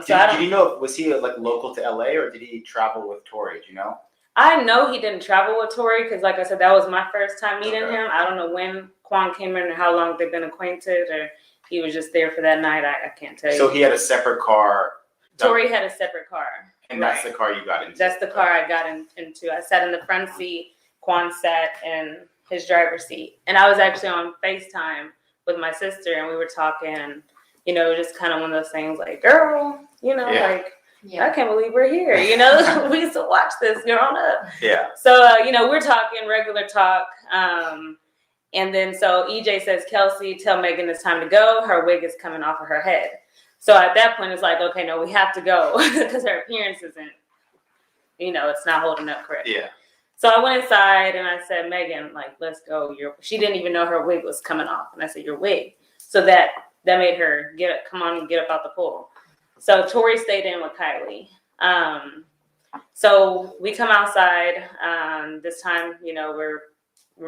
Did you know, was he local to LA or did he travel with Tory? Do you know? I know he didn't travel with Tory because, like I said, that was my first time meeting him. I don't know when Quan came in or how long they've been acquainted, or he was just there for that night. I can't tell you. So he had a separate car. Tory had a separate car. And that's the car you got into? That's the car I got into. I sat in the front seat. Quan sat in his driver's seat. And I was actually on FaceTime with my sister, and we were talking, just kind of one of those things like, girl, I can't believe we're here. We used to watch this growing up. Yeah. So, we're talking regular talk. And then so EJ says, Kelsey, tell Megan it's time to go. Her wig is coming off of her head. So at that point, it's like, okay, no, we have to go because her appearance isn't, it's not holding up correctly. Yeah. So I went inside and I said, Megan, let's go. She didn't even know her wig was coming off. And I said, your wig. So that made her come on and get up out the pool. So Tory stayed in with Kylie. So we come outside. This time, we're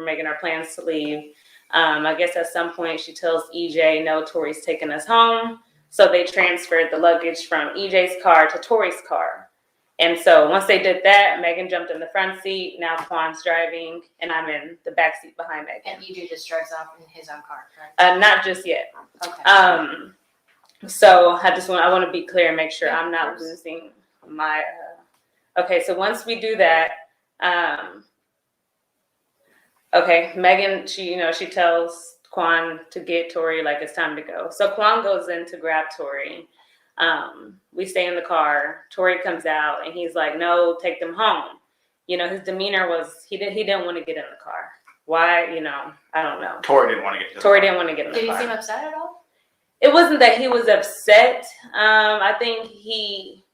making our plans to leave. I guess at some point she tells EJ, no, Tory's taking us home. So they transferred the luggage from EJ's car to Tory's car. And so once they did that, Megan jumped in the front seat. Now Quan's driving, and I'm in the back seat behind Megan. And EJ just drives off in his own car, right? Not just yet. Okay. So I want to be clear and make sure I'm not losing my. Okay, so once we do that, Megan, she tells Quan to get Tory, it's time to go. So Quan goes in to grab Tory. We stay in the car. Tory comes out and he's like, no, take them home. His demeanor was, he didn't want to get in the car. Why? I don't know. Tory didn't want to get in the car. Didn't want to get in the car. Did he seem upset at all? It wasn't that he was upset. I think he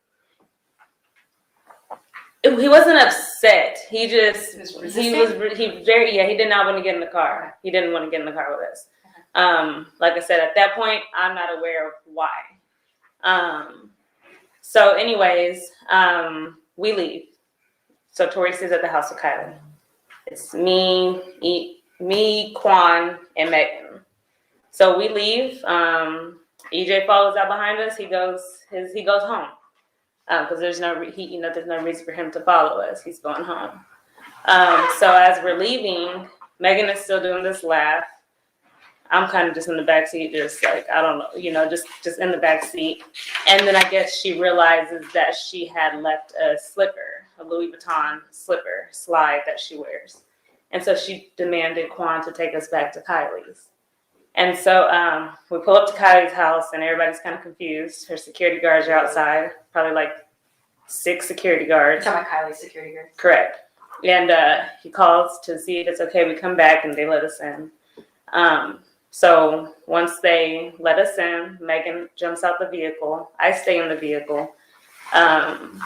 wasn't upset. He did not want to get in the car. He didn't want to get in the car with us. Like I said, at that point, I'm not aware of why. So anyways, we leave. So Tory stays at the house with Kylie. It's me, Quan, and Megan. So we leave. EJ follows out behind us. He goes home. Because there's no reason for him to follow us. He's going home. So as we're leaving, Megan is still doing this laugh. I'm kind of just in the back seat, just like, I don't know, you know, just in the back seat. And then I guess she realizes that she had left a slipper, a Louis Vuitton slide that she wears. And so she demanded Quan to take us back to Kylie's. And so we pull up to Kylie's house and everybody's kind of confused. Her security guards are outside, probably like 6 security guards. You're talking about Kylie's security guard. Correct. And he calls to see if it's okay. We come back and they let us in. So once they let us in, Megan jumps out the vehicle. I stay in the vehicle. Quan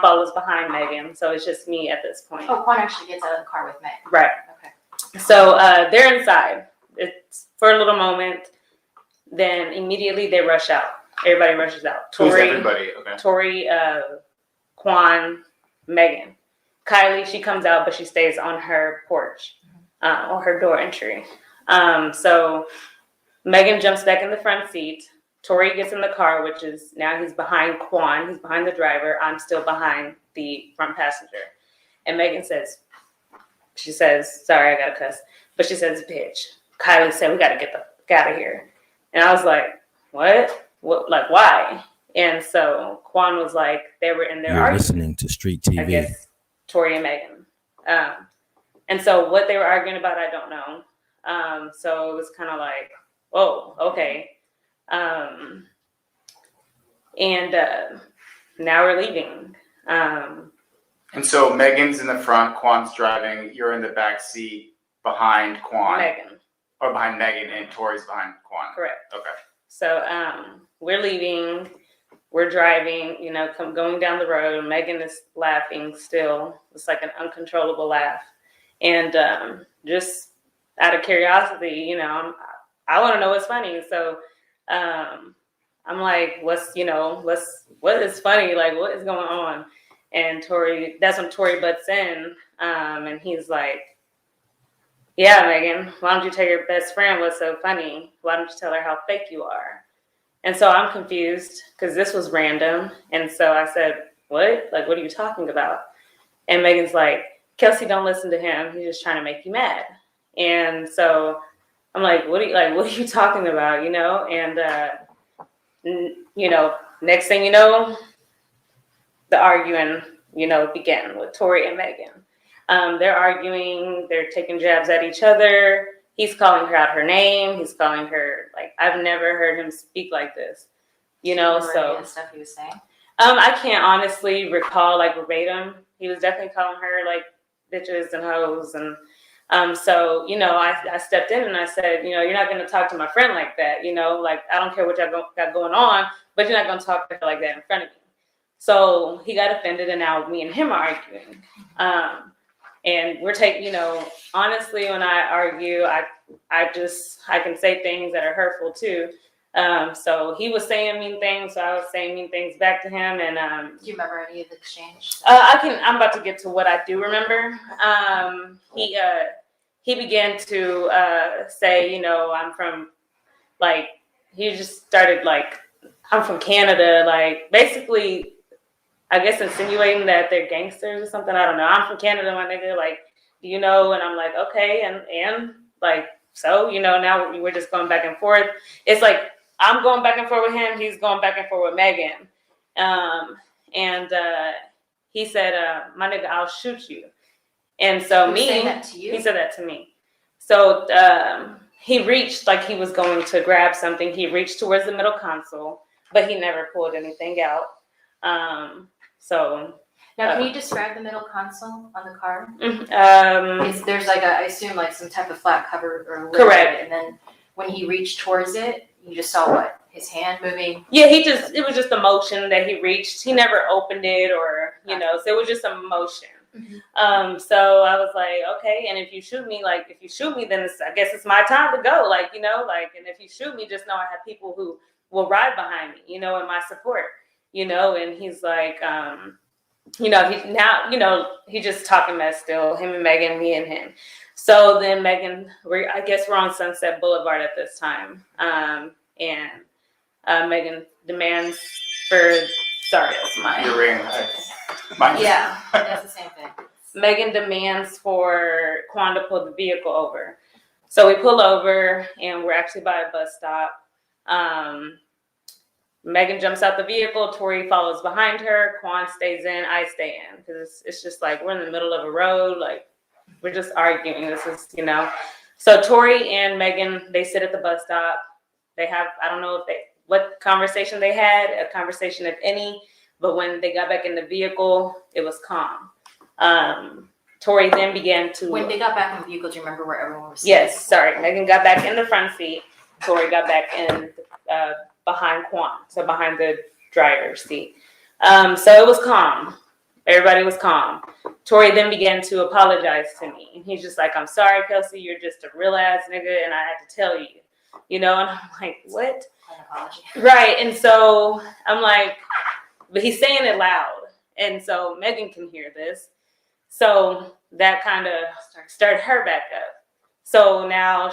follows behind Megan. So it's just me at this point. Oh, Quan actually gets out of the car with Meg. Right. Okay. So they're inside. It's for a little moment. Then immediately they rush out. Everybody rushes out. Who's everybody? Okay. Tory, Quan, Megan. Kylie, she comes out, but she stays on her porch, or her door entry. So Megan jumps back in the front seat. Tory gets in the car, which is now he's behind Quan. He's behind the driver. I'm still behind the front passenger. And Megan says, sorry, I got to cuss, but she says, bitch. Kylie said, we got to get the fuck out of here. And I was like, what? Like, why? And so Quan was like, they were in their You're argument. listening to Street TV. I guess Tory and Megan. And so what they were arguing about, I don't know. So it was kind of like, whoa, okay. And now we're leaving. And so Megan's in the front, Quan's driving, you're in the back seat behind Quan. Megan. Or behind Megan, and Tory's behind Quan. Correct. Okay. So we're leaving. We're driving, you know, going down the road. Megan is laughing still. It's like an uncontrollable laugh. And just out of curiosity, you know, I want to know what's funny. So I'm like, what is funny? Like, what is going on? And that's when Tory butts in. And he's like, yeah, Megan, why don't you tell your best friend what's so funny? Why don't you tell her how fake you are? And so I'm confused because this was random. And so I said, what? Like, what are you talking about? And Megan's like, Kelsey, don't listen to him. He's just trying to make you mad. And so I'm like, what are you talking about? You know? And, you know, next thing you know, the arguing, you know, began with Tory and Megan. They're arguing, they're taking jabs at each other. He's calling her out her name. He's calling her, like, I've never heard him speak like this, you know, so. The stuff he was saying? I can't honestly recall, like, verbatim. He was definitely calling her, like, bitches and hoes. And so, you know, I stepped in and I said, you know, you're not going to talk to my friend like that, you know, like, I don't care what y'all got going on, but you're not going to talk to her like that in front of me. So he got offended, and now me and him are arguing. And we're taking, you know, honestly, when I argue, I can say things that are hurtful too. So he was saying mean things, so I was saying mean things back to him. And do you remember any of the exchange? I'm about to get to what I do remember. He began to say, you know, I'm from, like, he just started like, I'm from Canada, like, basically, I guess insinuating that they're gangsters or something. I don't know. I'm from Canada, my nigga. Like, do you know? And I'm like, okay. And like, so, you know, now we're just going back and forth. It's like, I'm going back and forth with him. He's going back and forth with Megan. And he said, my nigga, I'll shoot you. And so He said that to you? He said that to me. So he reached, like he was going to grab something. He reached towards the middle console, but he never pulled anything out. So now, can you describe the middle console on the car? There's like I assume like some type of flat cover or lid. Correct. And then when he reached towards it, you just saw what? His hand moving? Yeah, it was just a motion that he reached. He never opened it or, you know, so it was just a motion. Mm-hmm. So I was like, okay, and if you shoot me, then I guess it's my time to go. Like, you know, like, and if you shoot me, just know I have people who will ride behind me, you know, in my support. You know, and he's like, you know, he just talking mess still, him and Megan, me and him. So then Megan, I guess we're on Sunset Boulevard at this time. And Megan demands sorry, that's mine. Your ring. Mine. Yeah, that's the same thing. Megan demands for Quan to pull the vehicle over. So we pull over and we're actually by a bus stop. Megan jumps out the vehicle. Tory follows behind her. Quan stays in. I stay in because it's just like we're in the middle of a road. Like we're just arguing. This is, you know. So Tory and Megan, they sit at the bus stop. They have, I don't know what conversation they had, a conversation if any. But when they got back in the vehicle, it was calm. Tory then began to. When they got back in the vehicle, do you remember where everyone was sitting? Yes, sorry. Megan got back in the front seat. Tory got back in behind Quan, so behind the driver's seat. So it was calm. Everybody was calm. Tory then began to apologize to me. And he's just like, I'm sorry, Kelsey, you're just a real ass nigga, and I had to tell you. You know, and I'm like, what? An apology. Right. And so I'm like, but he's saying it loud. And so Megan can hear this. So that kind of started her back up. So now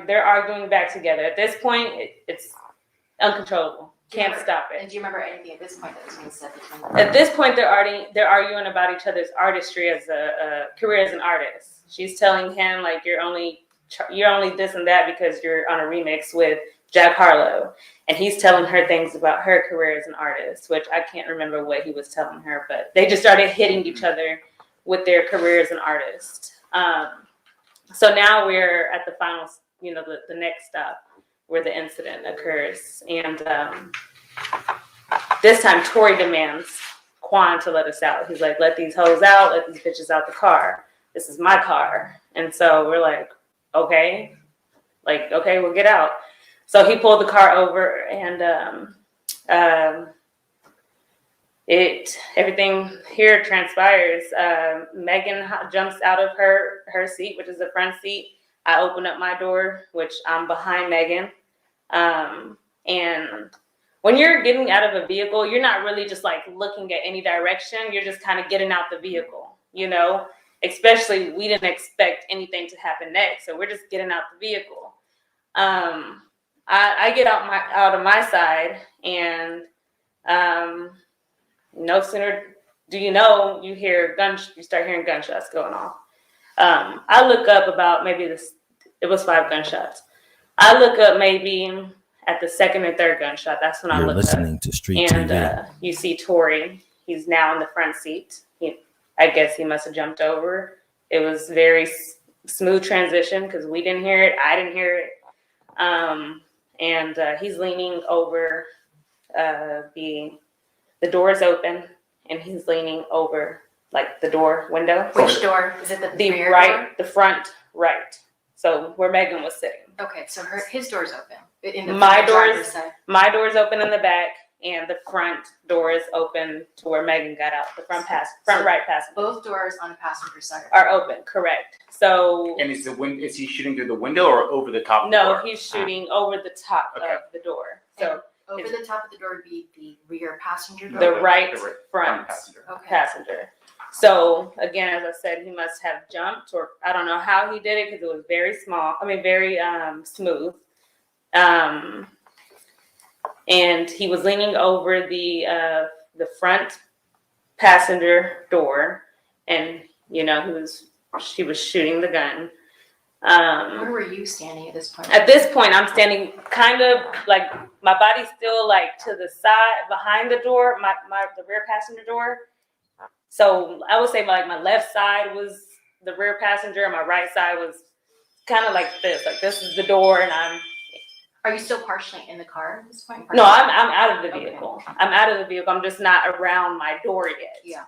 they're arguing back together. At this point, it's uncontrollable. Can't stop it. And do you remember anything at this point that was being said between them? At this point, they're arguing about each other's artistry as a career as an artist. She's telling him like you're only this and that because you're on a remix with Jack Harlow, and he's telling her things about her career as an artist, which I can't remember what he was telling her, but they just started hitting each other with their career as an artist. So now we're at the final, you know, the next stop where the incident occurs. And this time Tory demands Quan to let us out. He's like, let these hoes out, let these bitches out the car. This is my car. And so we're like, okay, we'll get out. So he pulled the car over and everything here transpires. Megan jumps out of her seat, which is the front seat. I open up my door, which I'm behind Megan. And when you're getting out of a vehicle, you're not really just like looking at any direction. You're just kind of getting out the vehicle, you know, especially we didn't expect anything to happen next. So we're just getting out the vehicle. I get out of my side and no sooner do you know, you start hearing gunshots going off. I look up about it was 5 gunshots. I look up maybe at the second and third gunshot. That's when I look up. You're listening to Street TV. And you see Tory. He's now in the front seat. I guess he must have jumped over. It was very smooth transition because we didn't hear it. I didn't hear it. And he's leaning over. The door is open, and he's leaning over like the window. Which door? Is it the rear right, door? the front right. So where Megan was sitting. Okay, so his door's open. My door's open in the back, and the front door is open to where Megan got out. The front right passenger. Both doors on the passenger side are open. Correct. So. And is he shooting through the window or over the top of the door? No, he's shooting over the top of the door. So. Over the top of the door would be the rear passenger door? The right front passenger. So again, as I said, he must have jumped, or I don't know how he did it because it was very very smooth. And he was leaning over the front passenger door, and you know she was shooting the gun. Where were you standing at this point? At this point, I'm standing kind of like my body's still like to the side behind the door, the rear passenger door. So I would say my left side was the rear passenger, and my right side was kind of like this. Like this is the door, and I'm. Are you still partially in the car at this point? No, I'm out of the vehicle. Okay. I'm out of the vehicle. I'm just not around my door yet. Yeah.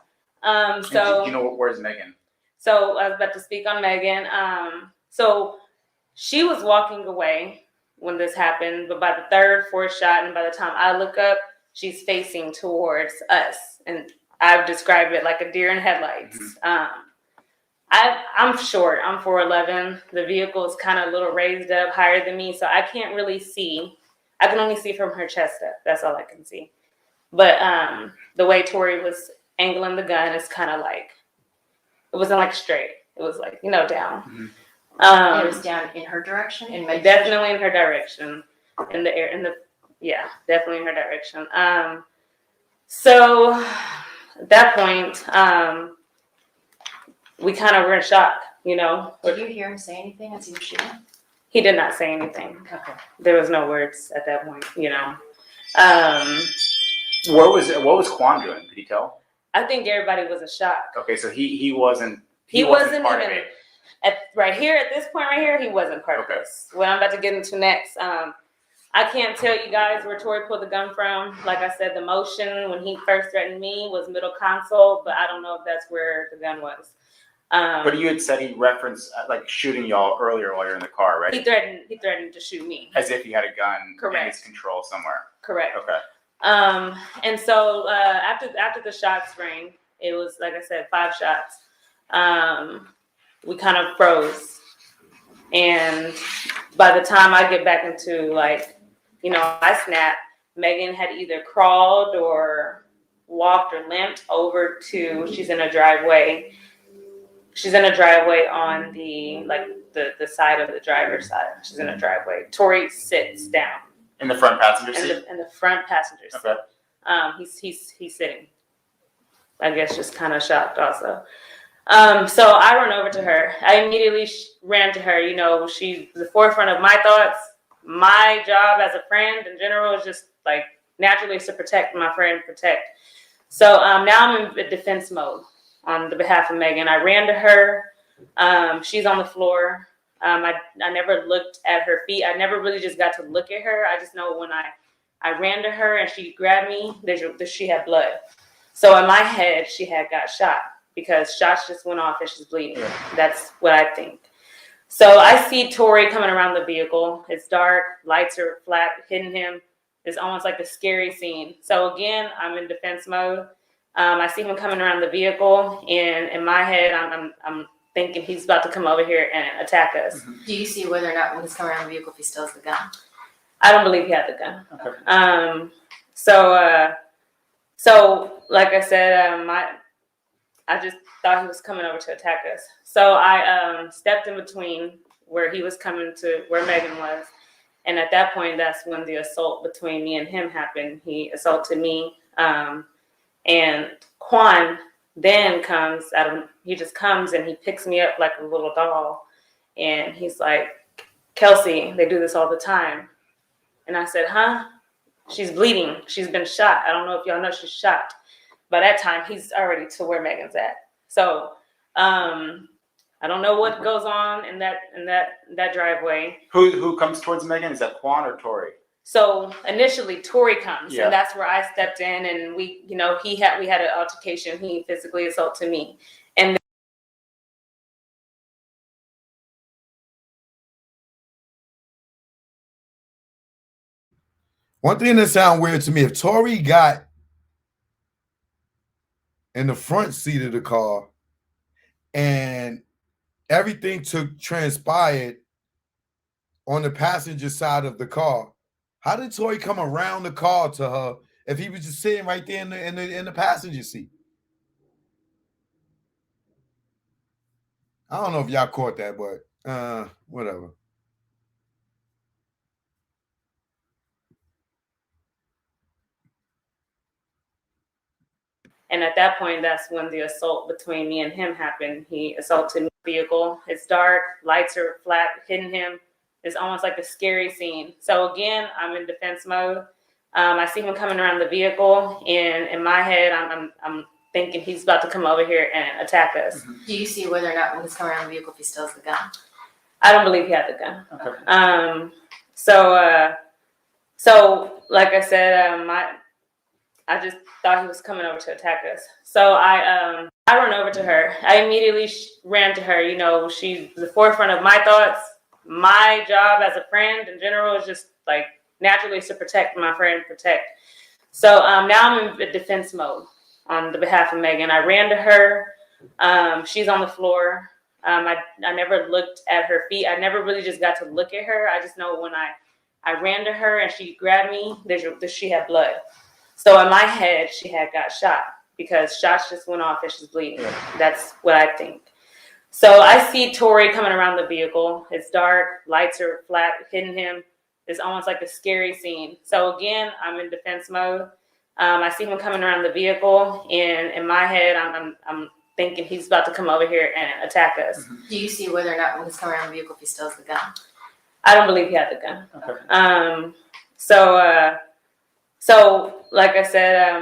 So you know where's Megan? So I was about to speak on Megan. So she was walking away when this happened, but by the third, fourth shot, and by the time I look up, she's facing towards us, and I've described it like a deer in headlights. Mm-hmm. I'm short. I'm 4'11". The vehicle is kind of a little raised up, higher than me, so I can't really see. I can only see from her chest up. That's all I can see. But the way Tory was angling the gun is kind of like, it wasn't like straight. It was like, down. Mm-hmm. It was down in her direction? Definitely in her direction. In the air, definitely in her direction. So at that point, we kind of were in shock. you know. Did you hear him say anything as he was shooting? He did not say anything. Okay. There was no words at that point, you know. What was Quan doing? Could you tell? I think everybody was in shock. Okay, so he wasn't part even of it. at this point right here, he wasn't part of this. What I'm about to get into next, I can't tell you guys where Tory pulled the gun from. Like I said, the motion when he first threatened me was middle console, but I don't know if that's where the gun was. But you had said he referenced like shooting y'all earlier while you're in the car, right? He threatened to shoot me. As if he had a gun Correct. in his control somewhere. Correct. Okay. And so after the shots rang, it was like I said, 5 shots. We kind of froze, and by the time I get back into I snapped. Megan had either crawled or walked or limped over to. She's in a driveway. She's in a driveway on the side of the driver's side. She's in a driveway. Tory sits down. In the front passenger seat? In the front passenger seat. Okay. He's sitting. I guess just kind of shocked also. So I run over to her. I immediately ran to her. You know, she's the forefront of my thoughts. My job as a friend in general is just like naturally is to protect my friend, protect. So now I'm in defense mode on the behalf of Megan. I ran to her. She's on the floor. I never looked at her feet. I never really just got to look at her. I just know when I ran to her and she grabbed me, she had blood. So in my head, she had got shot because shots just went off and she's bleeding. Yeah. That's what I think. So I see Tory coming around the vehicle. It's dark, lights are flat, hitting him. It's almost like a scary scene. So again, I'm in defense mode. I see him coming around the vehicle, and in my head, I'm thinking he's about to come over here and attack us. Do you see whether or not when he's coming around the vehicle if he still has the gun? I don't believe he had the gun. Okay. So like I said, I just thought he was coming over to attack us. So I stepped in between where he was coming to where Megan was. And at that point, that's when the assault between me and him happened. He assaulted me. And Quan then he just comes and he picks me up like a little doll. And he's like, Kelsey, they do this all the time. And I said, huh? She's bleeding. She's been shot. I don't know if y'all know she's shot. By that time, he's already to where Megan's at. So I don't know what goes on in that driveway. Who comes towards Megan? Is that Quan or Tory? So initially, Tory comes, yeah. And that's where I stepped in, and we had an altercation. He physically assaulted me, and one thing that sounds weird to me, if Tory got in the front seat of the car and everything transpired on the passenger side of the car, how did Tory come around the car to her if he was just sitting right there in the passenger seat? I don't know if y'all caught that, but whatever. And at that point, that's when the assault between me and him happened. He assaulted me. Vehicle. It's dark, lights are flat, hitting him. It's almost like a scary scene. So again, I'm in defense mode. I see him coming around the vehicle, and in my head, I'm thinking he's about to come over here and attack us. Do you see whether or not when he's coming around the vehicle if he still has the gun? I don't believe he had the gun. Okay. So like I said, I just thought he was coming over to attack us. So I run over to her. I immediately ran to her. You know, she's the forefront of my thoughts. My job as a friend in general is just like naturally is to protect my friend, protect. So now I'm in defense mode on the behalf of Megan. I ran to her. She's on the floor. I never looked at her feet. I never really just got to look at her. I just know when I ran to her and she grabbed me, she had blood. So in my head, she had got shot because shots just went off and she's bleeding. Yeah. That's what I think. So I see Tory coming around the vehicle. It's dark, lights are flat, hitting him. It's almost like a scary scene. So again, I'm in defense mode. I see him coming around the vehicle, and in my head, I'm thinking he's about to come over here and attack us. Do you see whether or not when he's coming around the vehicle, if he still has the gun? I don't believe he had the gun. Okay. So like I said,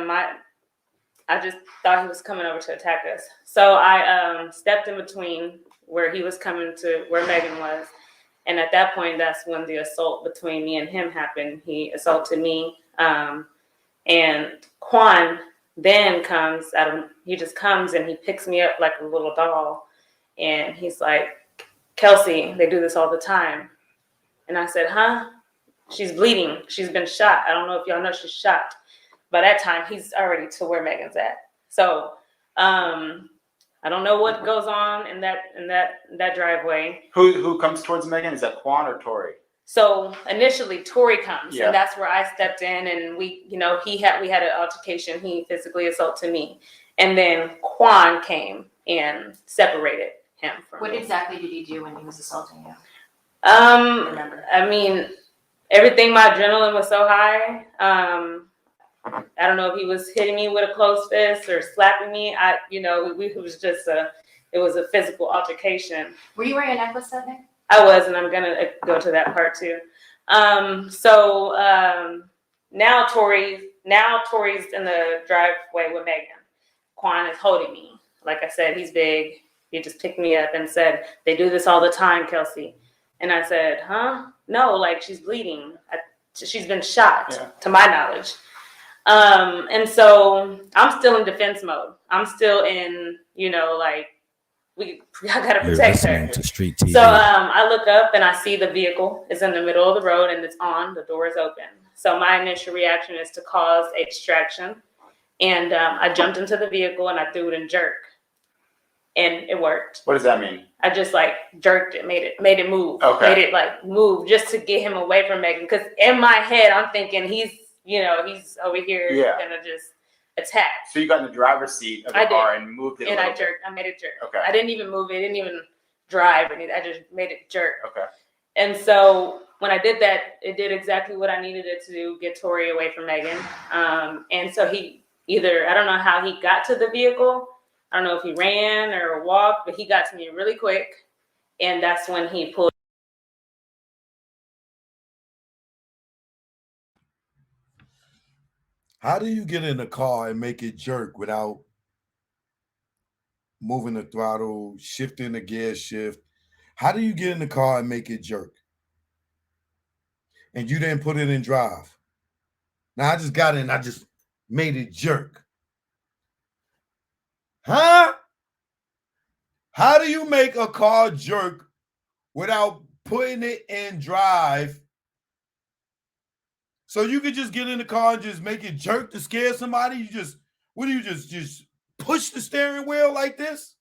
I just thought he was coming over to attack us. So I stepped in between where he was coming to where Megan was. And at that point, that's when the assault between me and him happened. He assaulted me. And Quan then he just comes and he picks me up like a little doll. And he's like, Kelsey, they do this all the time. And I said, huh? She's bleeding. She's been shot. I don't know if y'all know she's shot. By that time, he's already to where Megan's at. So I don't know what goes on in that driveway. Who comes towards Megan? Is that Quan or Tory? So initially, Tory comes, Yeah. and that's where I stepped in, and we had an altercation. He physically assaulted me, and then Quan came and separated him from What me. exactly did he do when he was assaulting you? I mean, everything. My adrenaline was so high. I don't know if he was hitting me with a closed fist or slapping me. It was just a physical altercation. Were you wearing a necklace that night? I was, and I'm gonna go to that part too. Now Tory's in the driveway with Megan. Quan is holding me. Like I said, he's big. He just picked me up and said, "They do this all the time, Kelsey." And I said, "Huh? No, like she's bleeding. She's been shot, to my knowledge." And so I'm still in defense mode. I'm still in, I gotta You're protect her. listening to Street TV. So I look up and I see the vehicle is in the middle of the road and it's on. The door is open. So my initial reaction is to cause a distraction, and I jumped into the vehicle and I threw it in jerk, and it worked. What does that mean? I just jerked it, made it move, Okay. made it move just to get him away from Megan. Because in my head I'm thinking he's over here gonna just attack. So you got in the driver's seat of the car and moved it. And I jerked. I made it jerk. Okay. I didn't even move it. I didn't even drive. I just made it jerk. Okay. And so when I did that, it did exactly what I needed it to do, get Tory away from Megan. And so I don't know how he got to the vehicle. I don't know if he ran or walked, but he got to me really quick. And that's when he pulled. How do you get in a car and make it jerk without moving the throttle, shifting the gear shift? How do you get in the car and make it jerk? And you didn't put it in drive. Now I just got in, I just made it jerk. Huh? How do you make a car jerk without putting it in drive? So you could just get in the car and just make it jerk to scare somebody? You just push the steering wheel like this?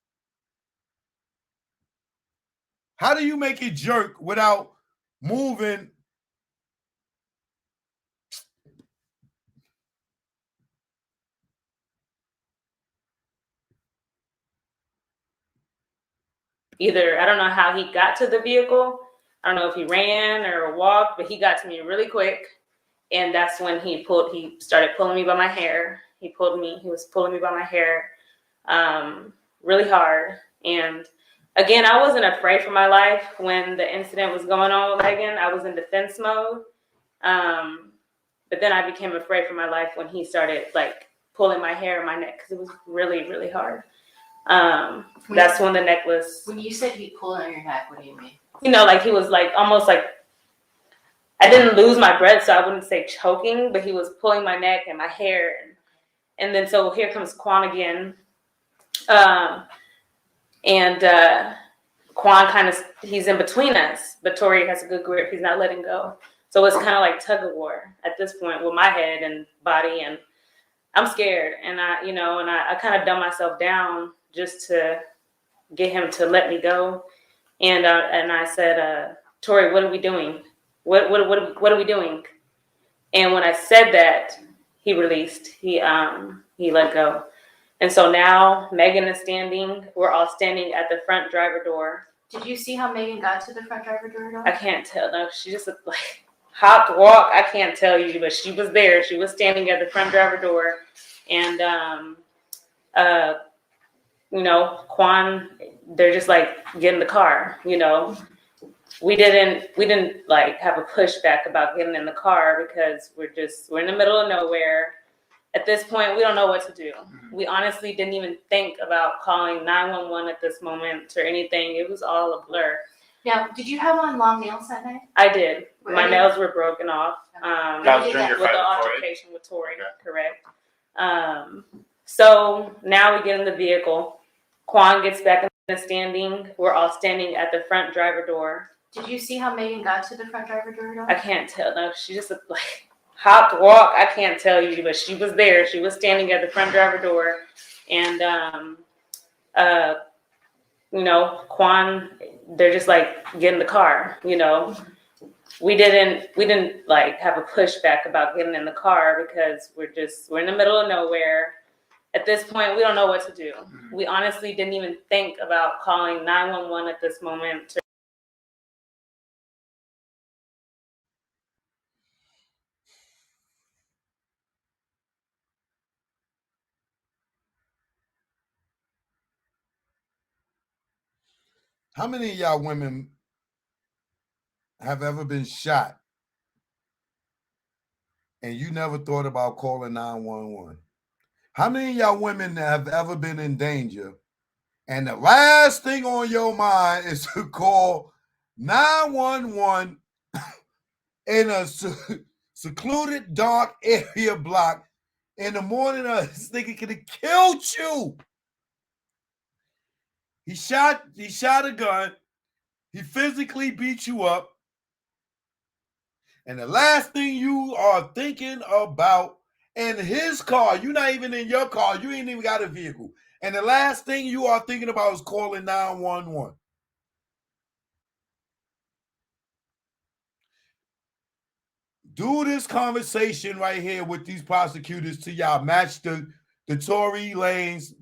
How do you make it jerk without moving? I don't know how he got to the vehicle. I don't know if he ran or walked, but he got to me really quick. And that's when he started pulling me by my hair. He was pulling me by my hair really hard. And again, I wasn't afraid for my life when the incident was going on with Megan. I was in defense mode. But then I became afraid for my life when he started pulling my hair and my neck, because it was really, really hard. That's when the necklace. When you said he pulled on your neck, what do you mean? He was almost I didn't lose my breath, so I wouldn't say choking, but he was pulling my neck and my hair. And then so here comes Quan again. Quan he's in between us, but Tory has a good grip. He's not letting go. So it's kind of like tug of war at this point with my head and body, and I'm scared. And I kind of dumb myself down just to get him to let me go. And I said, Tory, what are we doing? What are we doing? And when I said that, he released. He let go. And so now Megan is standing. We're all standing at the front driver door. Did you see how Megan got to the front driver door at all? I can't tell. No, she just hopped, walked. I can't tell you, but she was there. She was standing at the front driver door, and Quan, they're just like, get in the car, We didn't like have a pushback about getting in the car because we're in the middle of nowhere. At this point, we don't know what to do. We honestly didn't even think about calling 911 at this moment or anything. It was all a blur. Now, did you have on long nails that night? I did. My nails were broken off. That was during your with fight the with Tory? altercation with Tory, correct. So now we get in the vehicle. Quan gets back in the standing. We're all standing at the front driver door. Did you see how Megan got to the front driver door at all? I can't tell. No, she just like hopped, walk. I can't tell you, but she was there. She was standing at the front driver door, and Quan, they're just like, get in the car. We didn't like have a pushback about getting in the car because we're in the middle of nowhere. At this point, we don't know what to do. We honestly didn't even think about calling 911 at this moment. How many of y'all women have ever been shot and you never thought about calling 911? How many of y'all women have ever been in danger and the last thing on your mind is to call 911 in a secluded, dark area block in the morning? This nigga could have killed you. He shot a gun. He physically beat you up. And the last thing you are thinking about in his car, you're not even in your car, you ain't even got a vehicle. And the last thing you are thinking about is calling 911. Do this conversation right here with these prosecutors till y'all match the Tory Lanez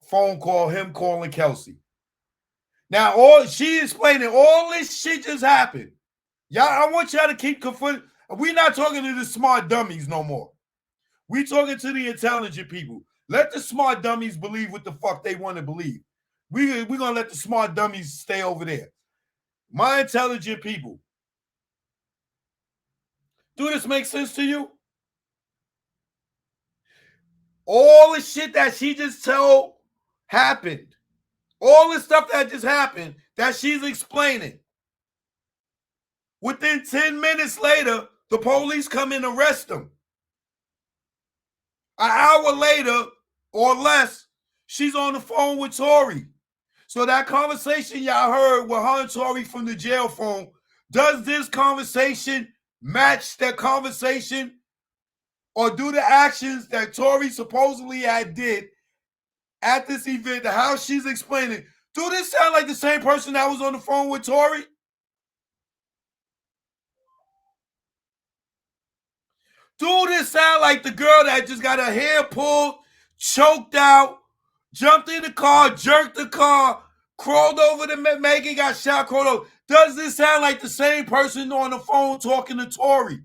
phone call, him calling Kelsey. Now, she explaining all this shit just happened. Y'all, I want y'all to keep confronting. We're not talking to the smart dummies no more. We talking to the intelligent people. Let the smart dummies believe what the fuck they want to believe. We're going to let the smart dummies stay over there. My intelligent people. Do this make sense to you? All the shit that she just told happened. All the stuff that just happened that she's explaining. Within 10 minutes later, the police come and arrest them. An hour later or less, she's on the phone with Tory. So that conversation y'all heard with her and Tory from the jail phone, does this conversation match that conversation? Or do the actions that Tory supposedly did at this event, how she's explaining, do this sound like the same person that was on the phone with Tory? Do this sound like the girl that just got her hair pulled, choked out, jumped in the car, jerked the car, crawled over to Megan, got shot, crawled over? Does this sound like the same person on the phone talking to Tory?